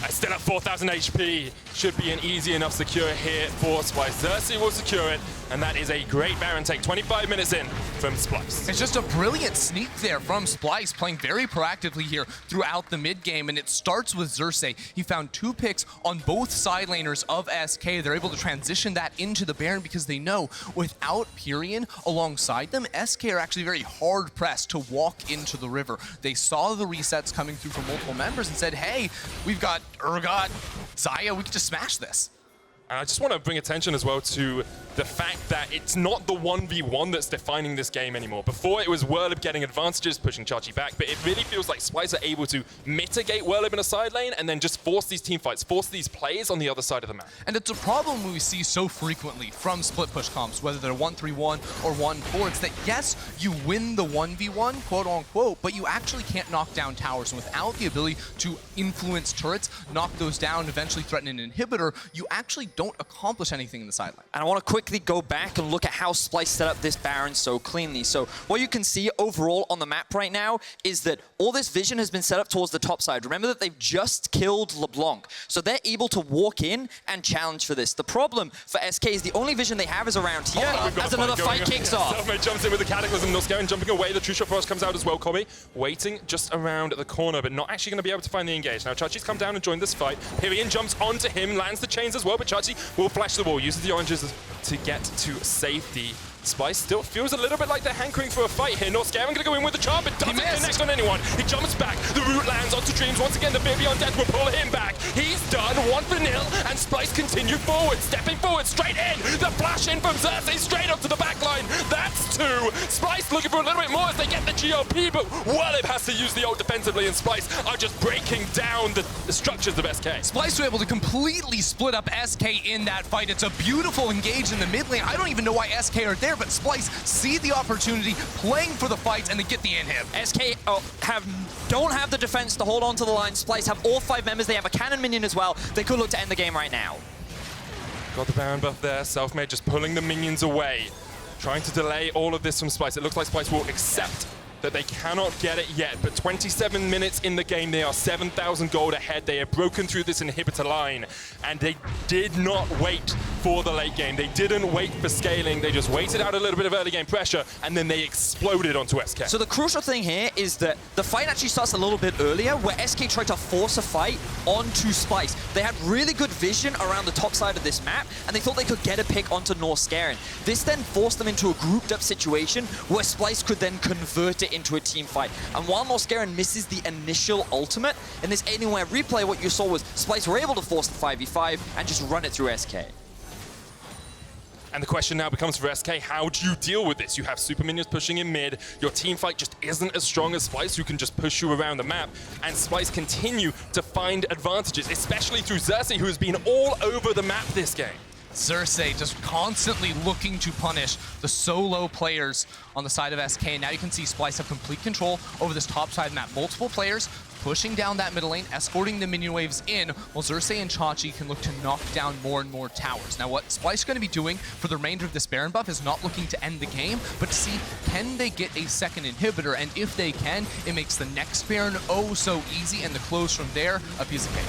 Still at 4,000 HP. Should be an easy enough secure here for Splyce. Xerxe will secure it, and that is a great Baron take. 25 minutes in from Splyce. It's just a brilliant sneak there from Splyce, playing very proactively here throughout the mid game, and it starts with Xerxe. He found 2 picks on both side laners of SK. They're able to transition that into the Baron because they know without Pirean alongside them, SK are actually very hard pressed to walk into the river. They saw the resets coming through from multiple members and said, hey, we've got Urgot, Xayah, we could just smash this. And I just want to bring attention as well to the fact that it's not the 1v1 that's defining this game anymore. Before, it was Werlyb getting advantages, pushing Xayah back, but it really feels like Splyce are able to mitigate Werlyb in a side lane and then just force these team fights, force these plays on the other side of the map. And it's a problem we see so frequently from split push comps, whether they're 1-3-1 or 1-4. It's that, yes, you win the 1v1, quote unquote, but you actually can't knock down towers. And without the ability to influence turrets, knock those down, eventually threaten an inhibitor, you actually don't accomplish anything in the side lane. And I want to quickly go back and look at how Splyce set up this Baron so cleanly. So what you can see overall on the map right now is that all this vision has been set up towards the top side. Remember that they've just killed LeBlanc, so they're able to walk in and challenge for this. The problem for SK is the only vision they have is around here as another fight kicks off. Selfmade jumps in with the Cataclysm, Norskeren jumping away, the True Shot Frost comes out as well. Kobbe waiting just around the corner, but not actually going to be able to find the engage. Now Xayah's come down and joined this fight. Pirean jumps onto him, lands the chains as well, but Xayah will flash the wall, uses the oranges to get to safety. Splyce still feels a little bit like they're hankering for a fight here. Norskeren gonna go in with the charm, but doesn't connect on anyone. He jumps back, the root lands onto Dreams. Once again, the baby on death will pull him back. He's done, 1-0, and Splyce continue forward, stepping forward, straight in. The flash in from Xerxe, straight onto the back line. That's 2. Splyce looking for a little bit more as they get the GLP, but Werlyb has to use the ult defensively, and Splyce are just breaking down the structures of SK. Splyce were able to completely split up SK in that fight. It's a beautiful engage in the mid lane. I don't even know why SK are there, but Splyce see the opportunity, playing for the fights, and they get the inhib. SK don't have the defense to hold on to the line. Splyce have all 5 members. They have a cannon minion as well. They could look to end the game right now. Got the Baron buff there. Selfmade just pulling the minions away, trying to delay all of this from Splyce. It looks like Splyce will accept that they cannot get it yet, but 27 minutes in the game, they are 7,000 gold ahead. They have broken through this inhibitor line, and they did not wait for the late game. They didn't wait for scaling. They just waited out a little bit of early game pressure, and then they exploded onto SK. So the crucial thing here is that the fight actually starts a little bit earlier, where SK tried to force a fight onto Splyce. They had really good vision around the top side of this map, and they thought they could get a pick onto Norskeren. This then forced them into a grouped up situation where Splyce could then convert it into a team fight. And while Norskeren misses the initial ultimate, in this Anywhere replay, what you saw was Splyce were able to force the 5v5 and just run it through SK. And the question now becomes for SK, how do you deal with this? You have super minions pushing in mid, your team fight just isn't as strong as Splyce, who can just push you around the map, and Splyce continue to find advantages, especially through Xerxe, who has been all over the map this game. Xerxe just constantly looking to punish the solo players on the side of SK. Now you can see Splyce have complete control over this top side map. Multiple players pushing down that middle lane, escorting the minion waves in, while Xerxe and Xayah can look to knock down more and more towers. Now what Splyce is going to be doing for the remainder of this Baron buff is not looking to end the game, but to see, can they get a second inhibitor? And if they can, it makes the next Baron oh so easy, and the close from there a piece of cake.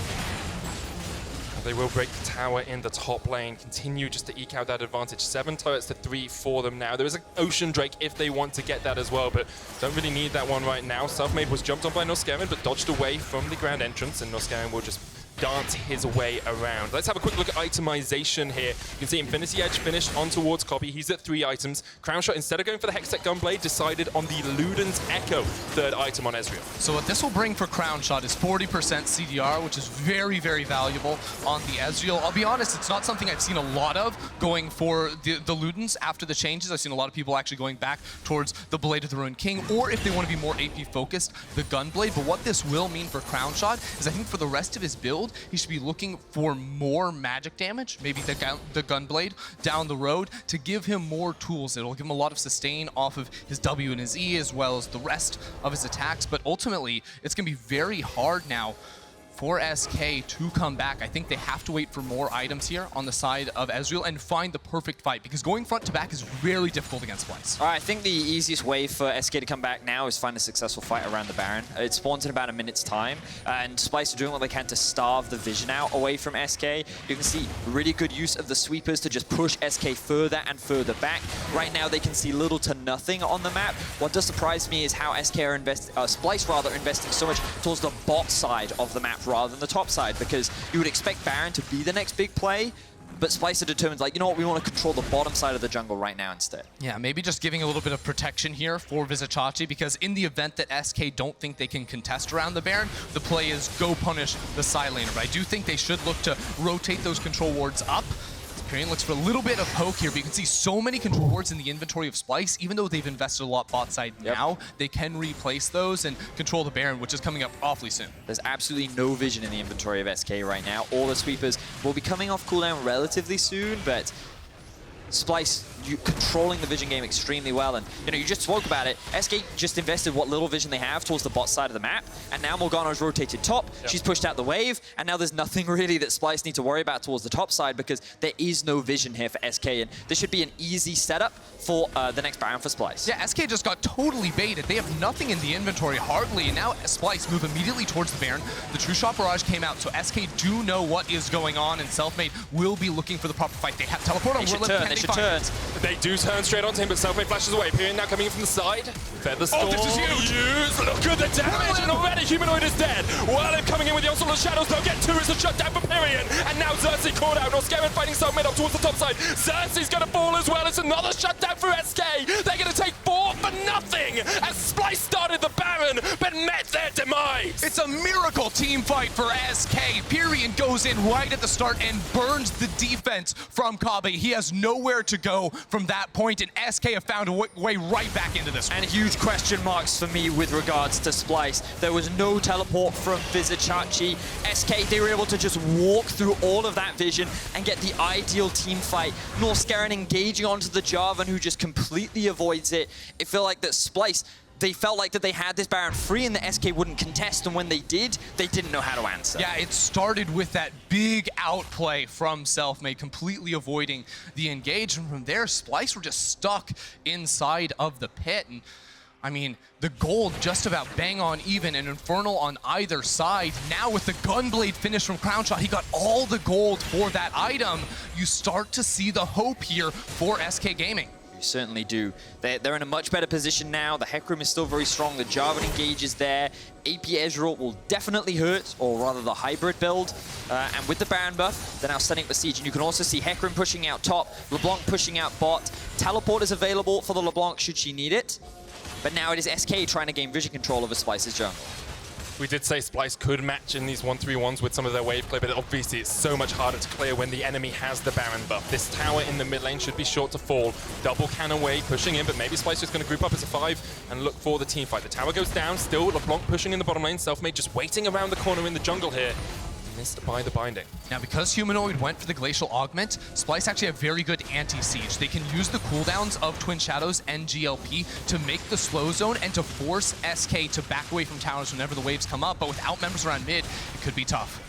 They will break the tower in the top lane, continue just to eke out that advantage. 7 turrets to 3 for them now. There is an Ocean Drake if they want to get that as well, but don't really need that one right now. Selfmade was jumped on by Norskeren, but dodged away from the ground entrance, and Norskeren will just dance his way around. Let's have a quick look at itemization here. You can see Infinity Edge finished on towards Kobbe. He's at 3 items. Crownshot, instead of going for the Hextech Gunblade, decided on the Luden's Echo, 3rd item on Ezreal. So what this will bring for Crownshot is 40% CDR, which is very, very valuable on the Ezreal. I'll be honest, it's not something I've seen a lot of going for the Ludens after the changes. I've seen a lot of people actually going back towards the Blade of the Ruined King, or if they want to be more AP focused, the Gunblade. But what this will mean for Crownshot is I think for the rest of his build, he should be looking for more magic damage, maybe the Gunblade down the road, to give him more tools. It'll give him a lot of sustain off of his W and his E, as well as the rest of his attacks. But ultimately, it's going to be very hard now for SK to come back. I think they have to wait for more items here on the side of Ezreal and find the perfect fight, because going front to back is very difficult against Splyce. All right, I think the easiest way for SK to come back now is find a successful fight around the Baron. It spawns in about a minute's time, and Splyce are doing what they can to starve the vision out away from SK. You can see really good use of the sweepers to just push SK further and further back. Right now, they can see little to nothing on the map. What does surprise me is how SK are Splyce rather investing so much towards the bot side of the map rather than the top side, because you would expect Baron to be the next big play, but Splyce are determined, like, you know what, we want to control the bottom side of the jungle right now instead. Yeah, maybe just giving a little bit of protection here for Vizicsacsi, because in the event that SK don't think they can contest around the Baron, the play is go punish the side laner. But I do think they should look to rotate those control wards up. Pirean looks for a little bit of poke here, but you can see so many control wards in the inventory of Splyce. Even though they've invested a lot bot side now, they can replace those and control the Baron, which is coming up awfully soon. There's absolutely no vision in the inventory of SK right now. All the sweepers will be coming off cooldown relatively soon, but Splyce controlling the vision game extremely well, and you just spoke about it. SK just invested what little vision they have towards the bot side of the map, and now Morgana's rotated top. She's pushed out the wave, and now there's nothing really that Splyce need to worry about towards the top side, because there is no vision here for SK, and this should be an easy setup for the next Baron for Splyce. Yeah, SK just got totally baited. They have nothing in the inventory, hardly, and now Splyce move immediately towards the Baron. The True Shot Barrage came out, so SK do know what is going on, and Selfmade will be looking for the proper fight. They have teleport on Werlyb. They should turn. They do turn straight onto him, but Selfmade flashes away. Pirean now coming in from the side. Feather Storm. Oh, this is huge! Look at the damage, and already Humanoid is dead. Werlyb coming in with the Onslaught of Shadows. They'll get 2 as a shutdown for Pirean. And now Xerxe caught out. Norskeren fighting Selfmade up towards the top side. Xerxe's going to fall as well. It's another shutdown for SK. They're going to take 4 for nothing as Splyce started the Baron, but met their demise. It's a miracle team fight for SK. Pirean goes in right at the start and burns the defense from Kobbe. He has nowhere to go from that point, and SK have found a way right back into this one. And huge question marks for me with regards to Splyce. There was no teleport from Vizicsacsi. SK, they were able to just walk through all of that vision and get the ideal team fight. Norskeren engaging onto the Jarvan, who just completely avoids it. It felt like that Splyce, they felt like that they had this Baron free and the SK wouldn't contest, and when they did, they didn't know how to answer. Yeah, it started with that big outplay from Selfmade, completely avoiding the engage, and from there, Splyce were just stuck inside of the pit. And I mean, the gold just about bang on even, and Infernal on either side. Now with the Gunblade finish from Crownshot, he got all the gold for that item. You start to see the hope here for SK Gaming. You certainly do. They're in a much better position now. The Hecarim is still very strong. The Jarvan engage is there. AP Ezreal will definitely hurt, or rather the hybrid build. And with the Baron buff, they're now setting up the siege. And you can also see Hecarim pushing out top, LeBlanc pushing out bot. Teleport is available for the LeBlanc should she need it. But now it is SK trying to gain vision control over Splyce's jungle. We did say Splyce could match in these 1-3-1s with some of their wave play, but obviously it's so much harder to clear when the enemy has the Baron buff. This tower in the mid lane should be short to fall. Double can away, pushing in, but maybe Splyce just going to group up as a 5 and look for the team fight. The tower goes down, still LeBlanc pushing in the bottom lane. Selfmade just waiting around the corner in the jungle here. Missed by the binding. Now, because Humanoid went for the Glacial Augment, Splyce actually have very good anti-siege. They can use the cooldowns of Twin Shadows and GLP to make the slow zone and to force SK to back away from towers whenever the waves come up, but without members around mid, it could be tough.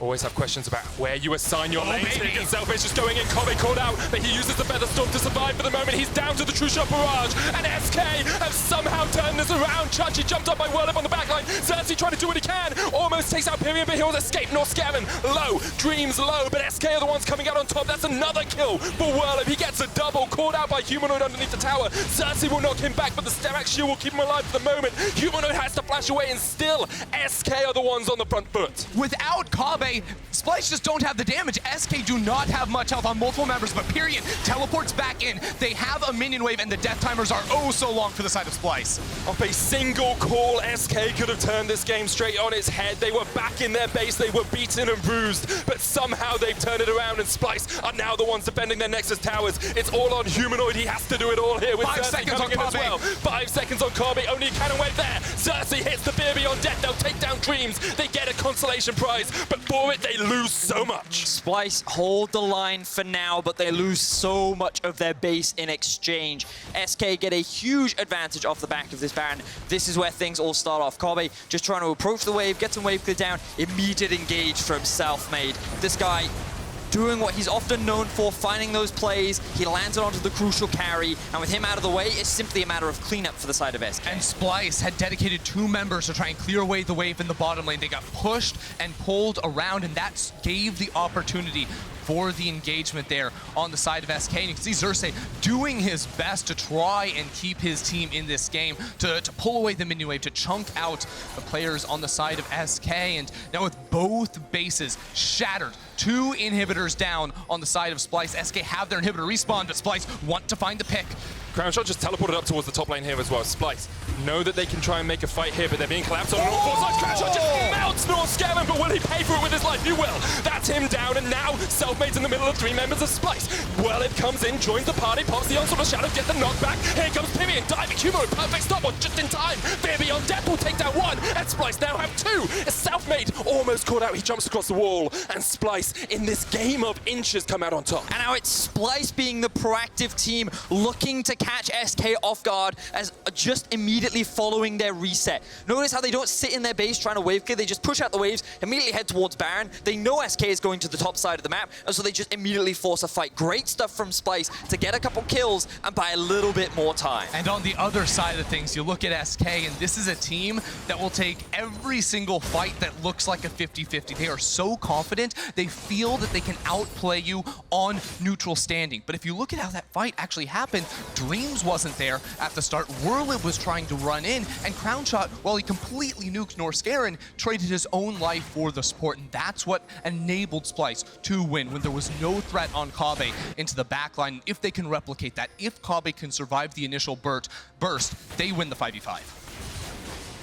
Always have questions about where you assign your lanes. Selfmade just going in, Kobbe called out, but he uses the Feather Storm to survive for the moment. He's down to the True Shot Barrage, and SK have somehow turned this around. Chachi jumped up by Werlyb on the backline. Xerxe trying to do what he can, almost takes out Pirean, but he'll escape. Norskeren low, Dreams low, but SK are the ones coming out on top. That's another kill for Werlyb. He gets a double, called out by Humanoid underneath the tower. Xerxe will knock him back, but the Sterak shield will keep him alive for the moment. Humanoid has to flash away, and still SK are the ones on the front foot. Without Kobbe, Splyce just don't have the damage. SK do not have much health on multiple members, but Pirean teleports back in. They have a minion wave, and the death timers are oh so long for the side of Splyce. Off a single call, SK could have turned this game straight on its head. They were back in their base, they were beaten and bruised, but somehow they've turned it around, and Splyce are now the ones defending their Nexus towers. It's all on Humanoid. He has to do it all here with 5 Xerxe seconds coming on in as well. 5 seconds on Kobbe, only a cannon wave there. Xerxe hits the Fear Beyond Death. They'll take down Dreams. They get a consolation prize, but for it, they lose so much. Splyce hold the line for now, but they lose so much of their base in exchange. SK get a huge advantage off the back of this Baron. This is where things all start off. Kobbe just trying to approach the wave, get some wave clear down, immediate engage from Selfmade. This guy doing what he's often known for, finding those plays. He lands it onto the crucial carry, and with him out of the way, it's simply a matter of cleanup for the side of SK. And Splyce had dedicated 2 members to try and clear away the wave in the bottom lane. They got pushed and pulled around, and that gave the opportunity for the engagement there on the side of SK. And you can see Xerxe doing his best to try and keep his team in this game, to pull away the minion wave, to chunk out the players on the side of SK. And now with both bases shattered, 2 inhibitors down on the side of Splyce. SK have their inhibitor respawn, but Splyce want to find the pick. Crownshot just teleported up towards the top lane here as well. Splyce know that they can try and make a fight here, but they're being collapsed on all 4 sides. Crownshot just melts Norskeren, but will he pay for it with his life? He will. That's him down, and now Selfmade's in the middle of 3 members of Splyce. Werlyb comes in, joins the party, pops the onslaught of shadow, gets the knockback. Here comes Pirean, diving Humanoid, perfect stopwatch just in time. Fear Beyond Death will take down 1, and Splyce now have 2. Selfmade almost caught out, he jumps across the wall, and Splyce in this game of inches come out on top. And now it's Splyce being the proactive team, looking to catch SK off guard as just immediately following their reset. Notice how they don't sit in their base trying to wave clear, they just push out the waves, immediately head towards Baron. They know SK is going to the top side of the map, and so they just immediately force a fight. Great stuff from Splyce to get a couple kills and buy a little bit more time. And on the other side of things, you look at SK, and this is a team that will take every single fight that looks like a 50-50. They are so confident, they feel that they can outplay you on neutral standing. But if you look at how that fight actually happened, Dreams wasn't there at the start. Werlyb was trying to run in, and Crownshot, while he completely nuked Norskeren, traded his own life for the support, and that's what enabled Splyce to win when there was no threat on Kobbe into the backline. If they can replicate that, if Kobbe can survive the initial burst, they win the 5v5.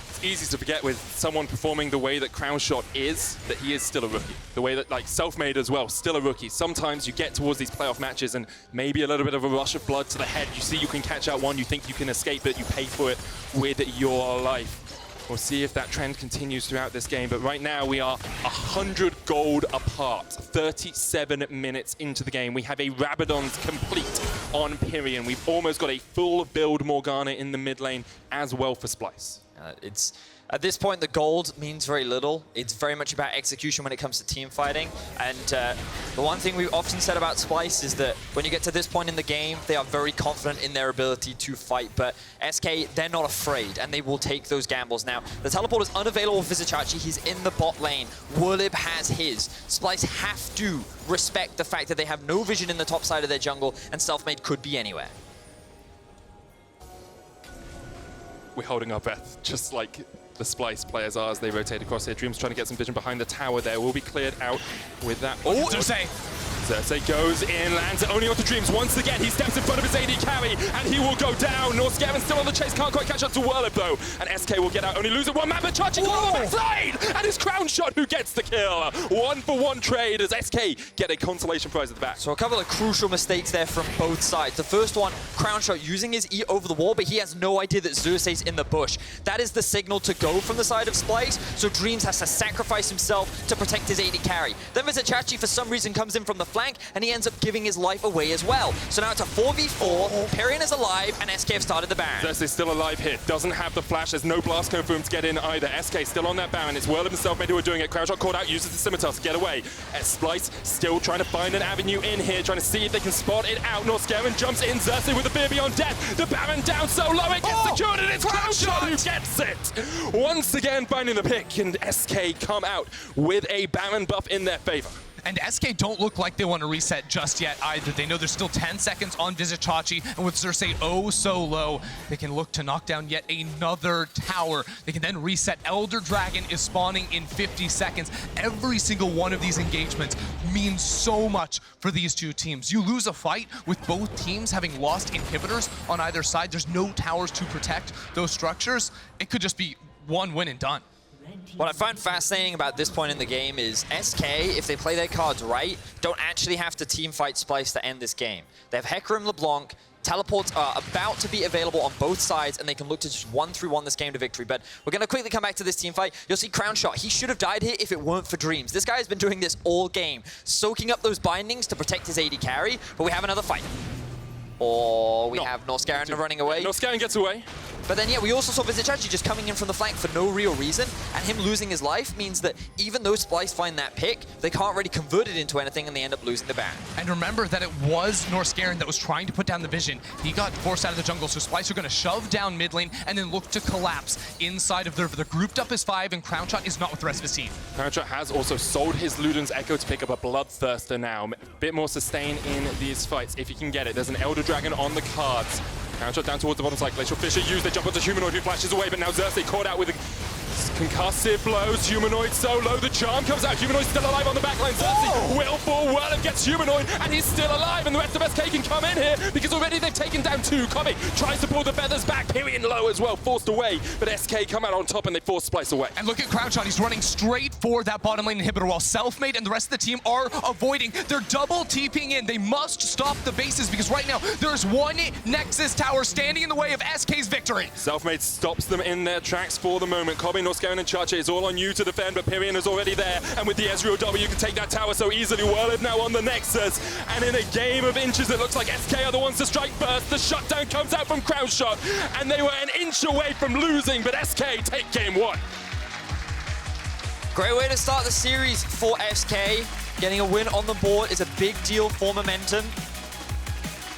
It's easy to forget with someone performing the way that Crownshot is, that he is still a rookie. The way that, like, Selfmade as well, still a rookie. Sometimes you get towards these playoff matches and maybe a little bit of a rush of blood to the head. You see you can catch out one, you think you can escape it, you pay for it with your life. We'll see if that trend continues throughout this game, but right now we are 100 gold apart, 37 minutes into the game. We have a Rabadon's complete on Pirean. We've almost got a full build Morgana in the mid lane as well for Splyce. It's at this point, the gold means very little. It's very much about execution when it comes to team fighting. And the one thing we've often said about Splyce is that when you get to this point in the game, they are very confident in their ability to fight. But SK, they're not afraid, and they will take those gambles. Now, the teleport is unavailable for Vizicsacsi. He's in the bot lane. Werlyb has his. Splyce have to respect the fact that they have no vision in the top side of their jungle, and Selfmade could be anywhere. We're holding our breath, just like the Splyce players are as they rotate across here. Dreams trying to get some vision behind the tower there. Will be cleared out with that. Oh, Xerxe! Xerxe goes in, lands it only onto Dreams once again. He steps in front of his AD carry, and he will go down. Norskeren still on the chase, can't quite catch up to Werlyb though. And SK will get out, only losing 1 man, but charging on the backside! And it's Crownshot who gets the kill. 1-for-1 trade as SK get a consolation prize at the back. So a couple of crucial mistakes there from both sides. The first one, Crownshot using his E over the wall, but he has no idea that Xerxe's in the bush. That is the signal to go from the side of Splyce, so Dreams has to sacrifice himself to protect his AD carry. Then Vizicsacsi for some reason comes in from the LeBlanc, and he ends up giving his life away as well. So now it's a 4v4, Pirean is alive, and SK have started the Baron. Xerxe is still alive here, doesn't have the flash, there's no blast cone for him to get in either. SK still on that Baron, it's Werlyb and Selfmade who are doing it. Crownshot caught out, uses the scimitar to get away. Splyce still trying to find an avenue in here, trying to see if they can spot it out. Norskeren jumps in, Xerxe with a fear beyond death. The Baron down so low, it gets secured, and it's Crownshot who gets it! Once again finding the pick, and SK come out with a Baron buff in their favor. And SK don't look like they want to reset just yet either. They know there's still 10 seconds on Vizicsacsi, and with Xerxe oh so low, they can look to knock down yet another tower. They can then reset. Elder Dragon is spawning in 50 seconds. Every single one of these engagements means so much for these two teams. You lose a fight with both teams having lost inhibitors on either side. There's no towers to protect those structures. It could just be one win and done. What I find fascinating about this point in the game is SK, if they play their cards right, don't actually have to teamfight Splyce to end this game. They have Hecarim, LeBlanc, teleports are about to be available on both sides, and they can look to just 1-3-1 this game to victory. But we're going to quickly come back to this team fight. You'll see Crownshot. He should have died here if it weren't for Dreams. This guy has been doing this all game, soaking up those bindings to protect his AD carry, but we have another fight. Or we have Norskeren running away. Norskeren gets away. But then, yeah, we also saw Vizicsacsi just coming in from the flank for no real reason, and him losing his life means that even though Splyce find that pick, they can't really convert it into anything, and they end up losing the Baron. And remember that it was Norskeren that was trying to put down the vision. He got forced out of the jungle, so Splyce are going to shove down mid lane and then look to collapse inside of they're grouped up as 5, and Crownshot is not with the rest of his team. Crownshot has also sold his Luden's Echo to pick up a Bloodthirster now. A bit more sustain in these fights if he can get it. There's an Elder Dragon on the cards. Crownshot down towards the bottom side. Glacial Fissure used. They jump onto Humanoid who flashes away, but now Xerxe caught out with concussive blows. Humanoid solo. The charm comes out. Humanoid still alive on the backline. Xerxe will fall. Werlyb gets Humanoid, and he's still alive. And the rest of SK can come in here because already they've taken down 2. Kobbe tries to pull the feathers back. Pirean low as well, forced away. But SK come out on top, and they force Splyce away. And look at Crownshot. He's running straight for that bottom lane inhibitor while Selfmade and the rest of the team are avoiding. They're double TPing in. They must stop the bases because right now there's one Nexus tower standing in the way of SK's victory. Selfmade stops them in their tracks for the moment. Kobbe, Norskeren, and Xerxe is all on you to defend, but Pirean is already there. And with the Ezreal W, you can take that tower so easily. Werlyb now on the Nexus. And in a game of inches, it looks like SK are the ones to strike first. The shutdown comes out from Crownshot, and they were an inch away from losing, but SK take game 1. Great way to start the series for SK. Getting a win on the board is a big deal for momentum.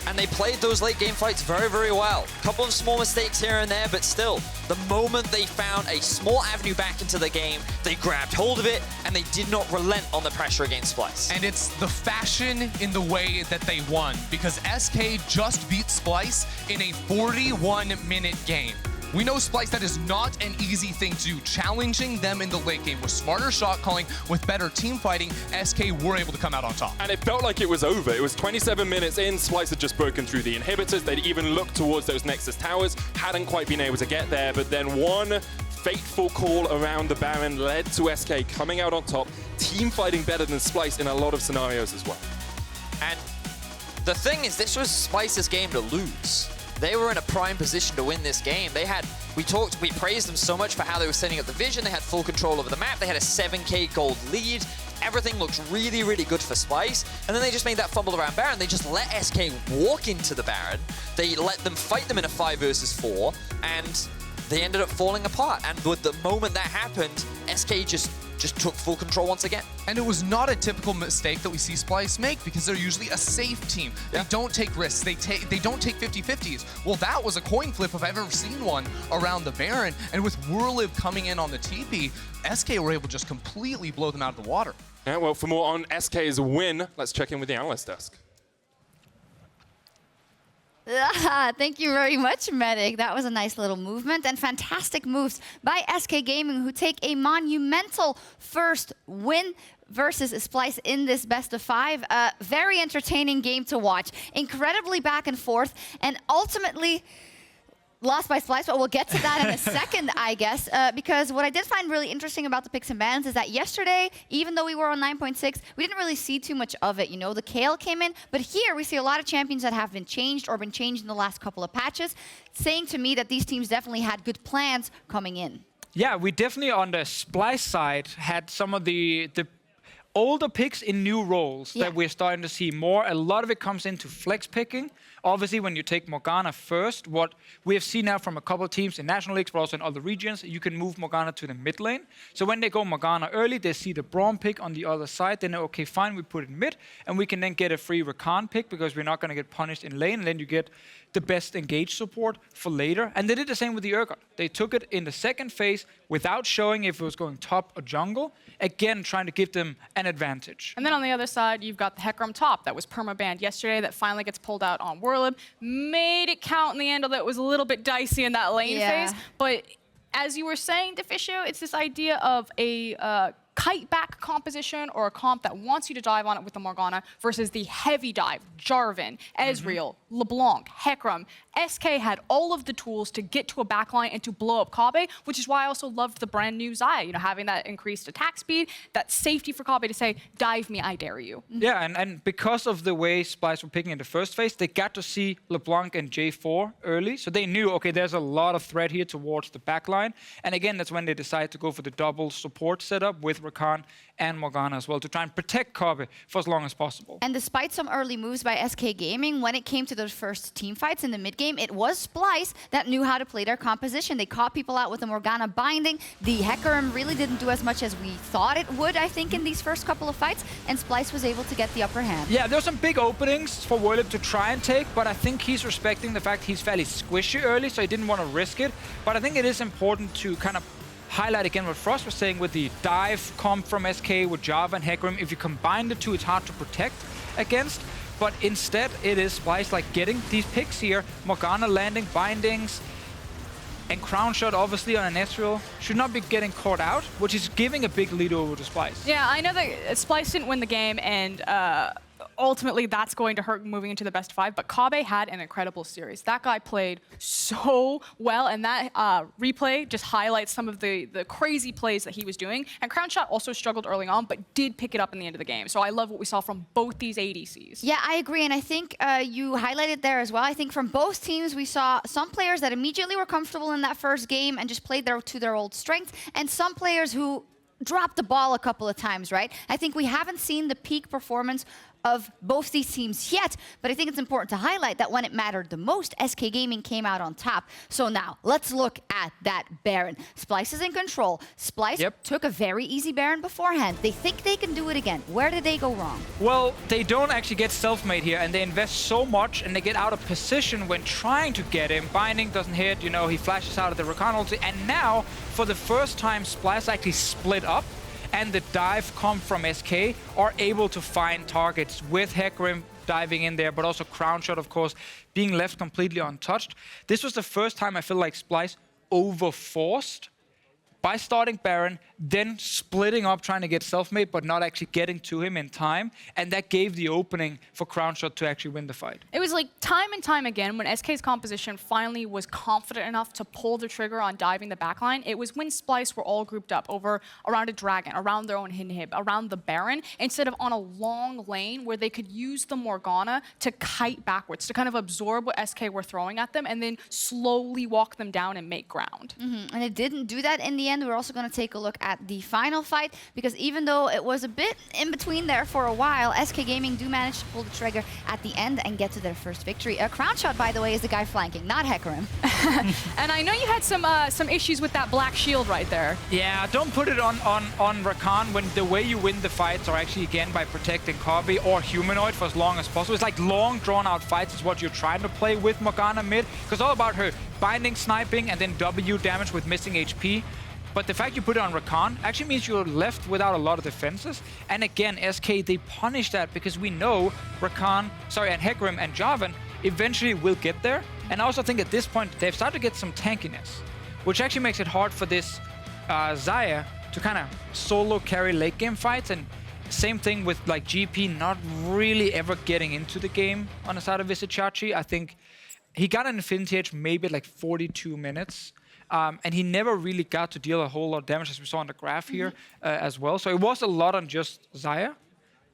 And they played those late game fights very, very well. Couple of small mistakes here and there, but still, the moment they found a small avenue back into the game, they grabbed hold of it, and they did not relent on the pressure against Splyce. And it's the fashion in the way that they won, because SK just beat Splyce in a 41-minute game. We know Splyce, that is not an easy thing to do. Challenging them in the late game with smarter shot calling, with better team fighting, SK were able to come out on top. And it felt like it was over. It was 27 minutes in. Splyce had just broken through the inhibitors. They'd even looked towards those Nexus towers, hadn't quite been able to get there, but then one fateful call around the Baron led to SK coming out on top, team fighting better than Splyce in a lot of scenarios as well. And the thing is, this was Splyce's game to lose. They were in a prime position to win this game. We praised them so much for how they were setting up the vision. They had full control over the map. They had a 7k gold lead. Everything looked really, really good for Splyce. And then they just made that fumble around Baron. They just let SK walk into the Baron. They let them fight them in a 5 versus 4. And they ended up falling apart. And with the moment that happened, SK just took full control once again. And it was not a typical mistake that we see Splyce make, because they're usually a safe team. They don't take risks. They don't take 50-50s. Well, that was a coin flip if I've ever seen one around the Baron. And with Werlyb coming in on the TP, SK were able to just completely blow them out of the water. Yeah, well, for more on SK's win, let's check in with the analyst desk. Thank you very much, Medic. That was a nice little movement and fantastic moves by SK Gaming, who take a monumental first win versus Splyce in this best of 5. Very entertaining game to watch. Incredibly back and forth, and ultimately lost by Splyce, but we'll get to that in a second, I guess, because what I did find really interesting about the picks and bans is that yesterday, even though we were on 9.6, we didn't really see too much of it. You know, the Kale came in, but here we see a lot of champions that have been changed or been changed in the last couple of patches, saying to me that these teams definitely had good plans coming in. Yeah, we definitely on the Splyce side had some of the older picks in new roles that we're starting to see more. A lot of it comes into flex picking. Obviously, when you take Morgana first, what we have seen now from a couple of teams in national leagues, but also in other regions, you can move Morgana to the mid lane. So when they go Morgana early, they see the Braum pick on the other side. They know, okay, fine, we put it mid, and we can then get a free Rakan pick because we're not going to get punished in lane, and then you get the best engaged support for later. And they did the same with the Urgot. They took it in the second phase without showing if it was going top or jungle, again, trying to give them an advantage. And then on the other side, you've got the Hecarim top that was perma-banned yesterday that finally gets pulled out on Werlyb. Made it count in the end, although it was a little bit dicey in that lane phase. But as you were saying, Deficio, it's this idea of a kite back composition or a comp that wants you to dive on it with the Morgana versus the heavy dive, Jarvan, Ezreal, LeBlanc, Hecarim. SK had all of the tools to get to a backline and to blow up Kobbe, which is why I also loved the brand new Xayah, you know, having that increased attack speed, that safety for Kobbe to say, dive me, I dare you. Yeah, and because of the way Splyce were picking in the first phase, they got to see LeBlanc and J4 early, so they knew, okay, there's a lot of threat here towards the backline. And again, that's when they decided to go for the double support setup with Rakan and Morgana as well, to try and protect Kobbe for as long as possible. And despite some early moves by SK Gaming, when it came to those first team fights in the mid game, it was Splyce that knew how to play their composition. They caught people out with the Morgana binding. The Hecarim really didn't do as much as we thought it would, I think, in these first couple of fights, and Splyce was able to get the upper hand. Yeah, there's some big openings for Werlyb to try and take, but I think he's respecting the fact he's fairly squishy early, so he didn't want to risk it. But I think it is important to kind of highlight again what Frost was saying with the dive comp from SK with Jarvan and Hecarim. If you combine the two, it's hard to protect against. But instead, it is Splyce like getting these picks here. Morgana landing bindings. And Crownshot, obviously, on an Ezreal, should not be getting caught out, which is giving a big lead over to Splyce. Yeah, I know that Splyce didn't win the game, and ultimately that's going to hurt moving into the best of 5, but Kobbe had an incredible series. That guy played so well, and that replay just highlights some of the crazy plays that he was doing. And Crownshot also struggled early on, but did pick it up in the end of the game. So I love what we saw from both these ADCs. Yeah, I agree, and I think you highlighted there as well. I think from both teams, we saw some players that immediately were comfortable in that first game and just played to their old strength, and some players who dropped the ball a couple of times, right? I think we haven't seen the peak performance of both these teams yet, but I think it's important to highlight that when it mattered the most, SK Gaming came out on top. So now, let's look at that Baron. Splyce is in control. Splyce took a very easy Baron beforehand. They think they can do it again. Where did they go wrong? Well, they don't actually get Selfmade here, and they invest so much, and they get out of position when trying to get him. Binding doesn't hit, you know, he flashes out of the Rakan ulti, and now, for the first time, Splyce actually split up, and the dive comp from SK are able to find targets with Hecarim diving in there, but also Crownshot, of course, being left completely untouched. This was the first time I feel like Splyce overforced by starting Baron, then splitting up, trying to get Selfmade, but not actually getting to him in time. And that gave the opening for Crownshot to actually win the fight. It was like time and time again, when SK's composition finally was confident enough to pull the trigger on diving the backline, it was when Splyce were all grouped up around a dragon, around their own inhib, around the Baron, instead of on a long lane where they could use the Morgana to kite backwards, to kind of absorb what SK were throwing at them, and then slowly walk them down and make ground. And it didn't do that in the end. We're also going to take a look at the final fight, because even though it was a bit in between there for a while, SK Gaming do manage to pull the trigger at the end and get to their first victory. Crownshot, by the way, is the guy flanking, not Hecarim. And I know you had some issues with that black shield right there. Yeah, don't put it on Rakan when the way you win the fights are actually, again, by protecting Kobbe or Humanoid for as long as possible. It's like long, drawn-out fights is what you're trying to play with Morgana mid, because it's all about her binding, sniping, and then W damage with missing HP. But the fact you put it on Rakan actually means you're left without a lot of defenses. And again, SK, they punish that because we know and Hecarim and Jarvan eventually will get there. And I also think at this point, they've started to get some tankiness, which actually makes it hard for this Xayah to kind of solo carry late game fights. And same thing with like GP not really ever getting into the game on the side of Vizicsacsi. I think he got an Infinity Edge maybe at like 42 minutes. And he never really got to deal a whole lot of damage, as we saw on the graph here as well. So it was a lot on just Xayah.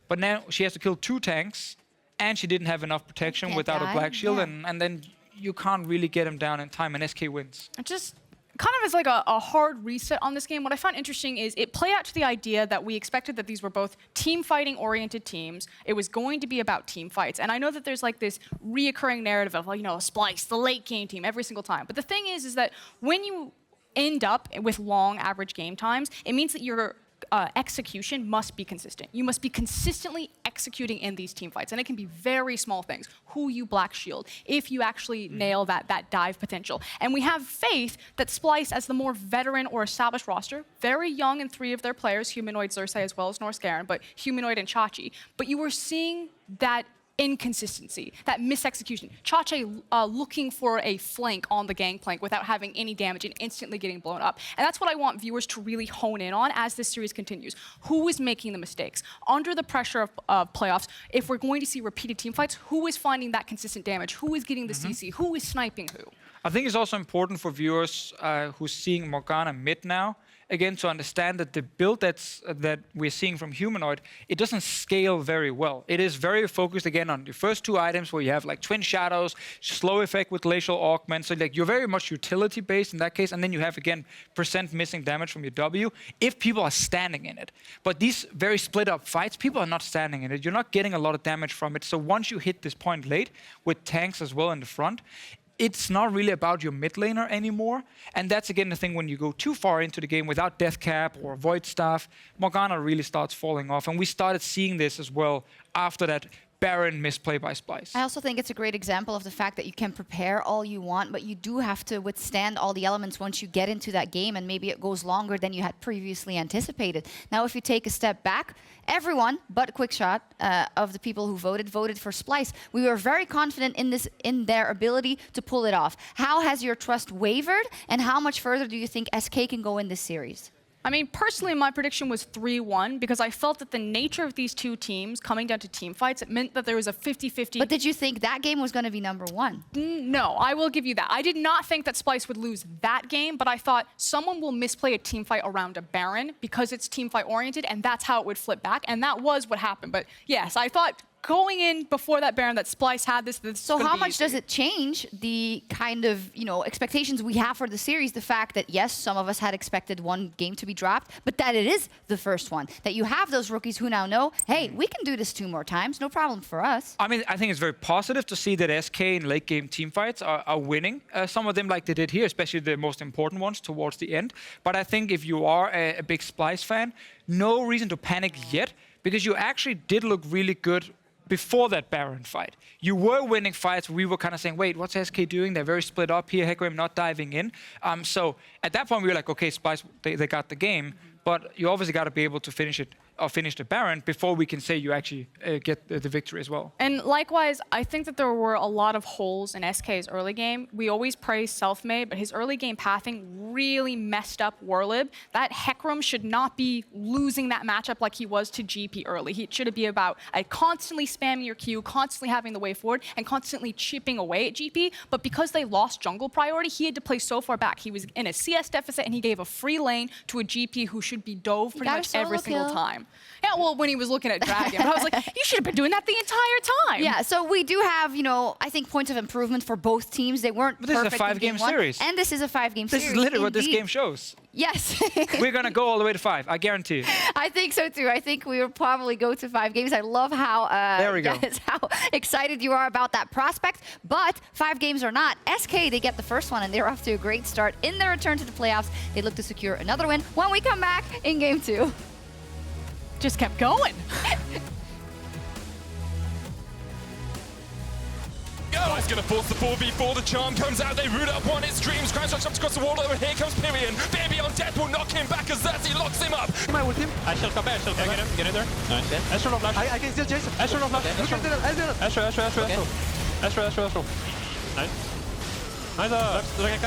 But now she has to kill 2 tanks, and she didn't have enough protection without a black shield. And then you can't really get him down in time, and SK wins. kind of as like a hard reset on this game, what I found interesting is it played out to the idea that we expected that these were both team fighting oriented teams. It was going to be about team fights. And I know that there's like this reoccurring narrative of, like, you know, Splyce, the late game team every single time. But the thing is that when you end up with long average game times, it means that your execution must be consistent. You must be consistently executing in these team fights. And it can be very small things. Who you black shield, if you actually nail that dive potential. And we have faith that Splyce, as the more veteran or established roster, very young in 3 of their players, Humanoid, Xerxe, as well as Norskeren, but Humanoid and Xayah. But you were seeing that inconsistency, that misexecution. Xayah looking for a flank on the Gangplank without having any damage and instantly getting blown up. And that's what I want viewers to really hone in on as this series continues. Who is making the mistakes? Under the pressure of playoffs, if we're going to see repeated team fights, who is finding that consistent damage? Who is getting the CC? Who is sniping who? I think it's also important for viewers who's seeing Morgana mid now, again, to understand that the build that we're seeing from Humanoid, it doesn't scale very well. It is very focused, again, on the first 2 items where you have like Twin Shadows, slow effect with glacial augment. So like you're very much utility-based in that case, and then you have, again, % missing damage from your W if people are standing in it. But these very split-up fights, people are not standing in it. You're not getting a lot of damage from it. So once you hit this point late, with tanks as well in the front, it's not really about your mid laner anymore. And that's, again, the thing when you go too far into the game without Death Cap or Void Staff, Morgana really starts falling off. And we started seeing this as well after that Baron misplay by Splyce. I also think it's a great example of the fact that you can prepare all you want, but you do have to withstand all the elements once you get into that game, and maybe it goes longer than you had previously anticipated. Now, if you take a step back, everyone but Quickshot of the people who voted for Splyce. We were very confident in their ability to pull it off. How has your trust wavered, and how much further do you think SK can go in this series? I mean, personally, my prediction was 3-1 because I felt that the nature of these 2 teams coming down to team fights, it meant that there was a 50-50. But did you think that game was going to be #1? No, I will give you that. I did not think that Splyce would lose that game, but I thought someone will misplay a team fight around a Baron because it's team fight oriented, and that's how it would flip back, and that was what happened. But yes, I thought going in before that Baron that Splyce had this. So how much does it change the kind of, you know, expectations we have for the series? The fact that, yes, some of us had expected 1 game to be dropped, but that it is the first one. That you have those rookies who now know, hey, we can do this 2 more times, no problem for us. I mean, I think it's very positive to see that SK in late game team fights are winning. Some of them like they did here, especially the most important ones towards the end. But I think if you are a big Splyce fan, no reason to panic yet, because you actually did look really good before that Baron fight. You were winning fights. We were kind of saying, wait, what's SK doing? They're very split up here. Hecarim not diving in. So at that point, we were like, okay, Splyce, they got the game. But you obviously got to be able to finish it or finish the Baron before we can say you actually get the victory as well. And likewise, I think that there were a lot of holes in SK's early game. We always praise Selfmade, but his early game pathing really messed up Werlyb. That Hecarim should not be losing that matchup like he was to GP early. It should be about constantly spamming your Q, constantly having the way forward, and constantly chipping away at GP. But because they lost jungle priority, he had to play so far back. He was in a CS deficit, and he gave a free lane to a GP who should be dove pretty much every single time. Yeah, well, when he was looking at Dragon, but I was like, you should have been doing that the entire time. Yeah, so we do have, you know, I think points of improvement for both teams. They weren't perfect. This is a 5-game series. And this is a 5-game series. This is literally what this game shows. Yes. We're going to go all the way to 5, I guarantee it. I think so too. I think we will probably go to 5 games. I love how, there we go. Yes, how excited you are about that prospect. But 5 games or not, SK, they get the first one, and they're off to a great start in their return to the playoffs. They look to secure another win when we come back in Game 2. Just kept going. He's going to force the 4v4. The charm comes out. They root up one. It streams. Crownshot jumps across the wall. And here comes Pirean. Baby on death will knock him back as Xerxe locks him up. My ult him. I shall Kobbe. Get in there. Nice. Ezreal no flash. I can still chase him. Ezreal no flash. Look at that. Ezreal. Nice. Nice. Look at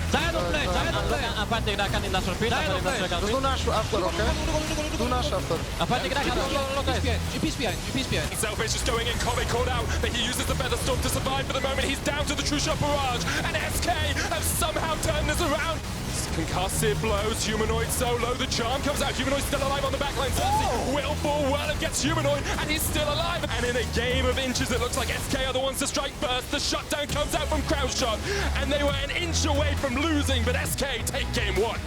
Xayah don't play. I'm fighting Rakan in that repeat. Do Nash after, okay? Do Nash after. I'm fighting Rakan. GP's behind. Selfish is going in. Kobbe caught out, but he uses the Feather Storm to survive for the moment. He's down to the True Shot Barrage, and SK have somehow turned this around. SK Concussive blows, Humanoid solo, the charm comes out, Humanoid still alive on the backline, Xerxe will fall, Werlyb gets Humanoid, and he's still alive, and in a game of inches it looks like SK are the ones to strike first, the shutdown comes out from Crownshot, and they were an inch away from losing, but SK take game one.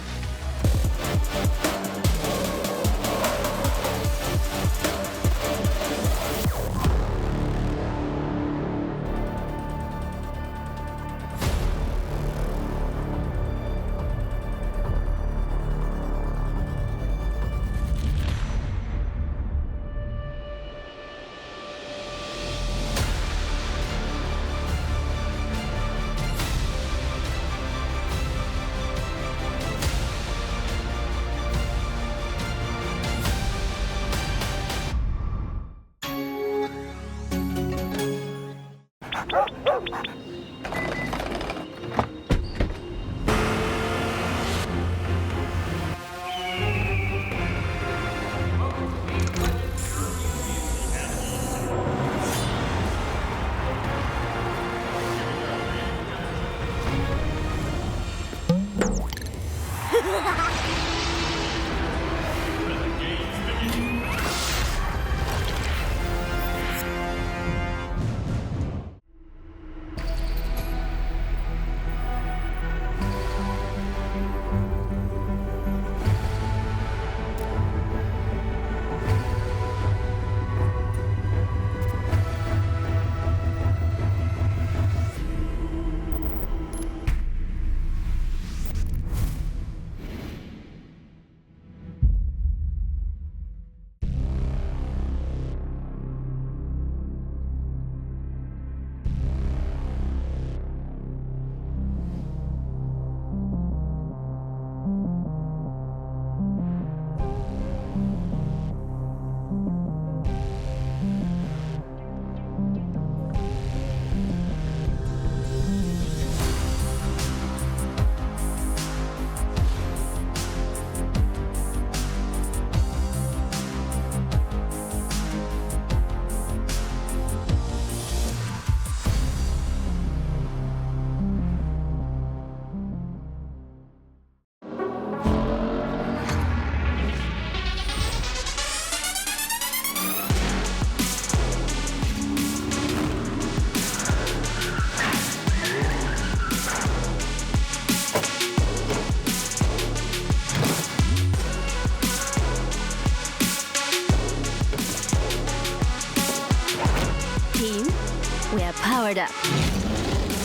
We are powered up.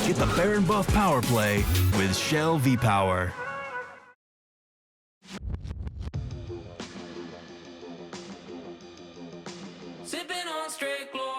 Get the Baron Buff Power Play with Shell V-Power.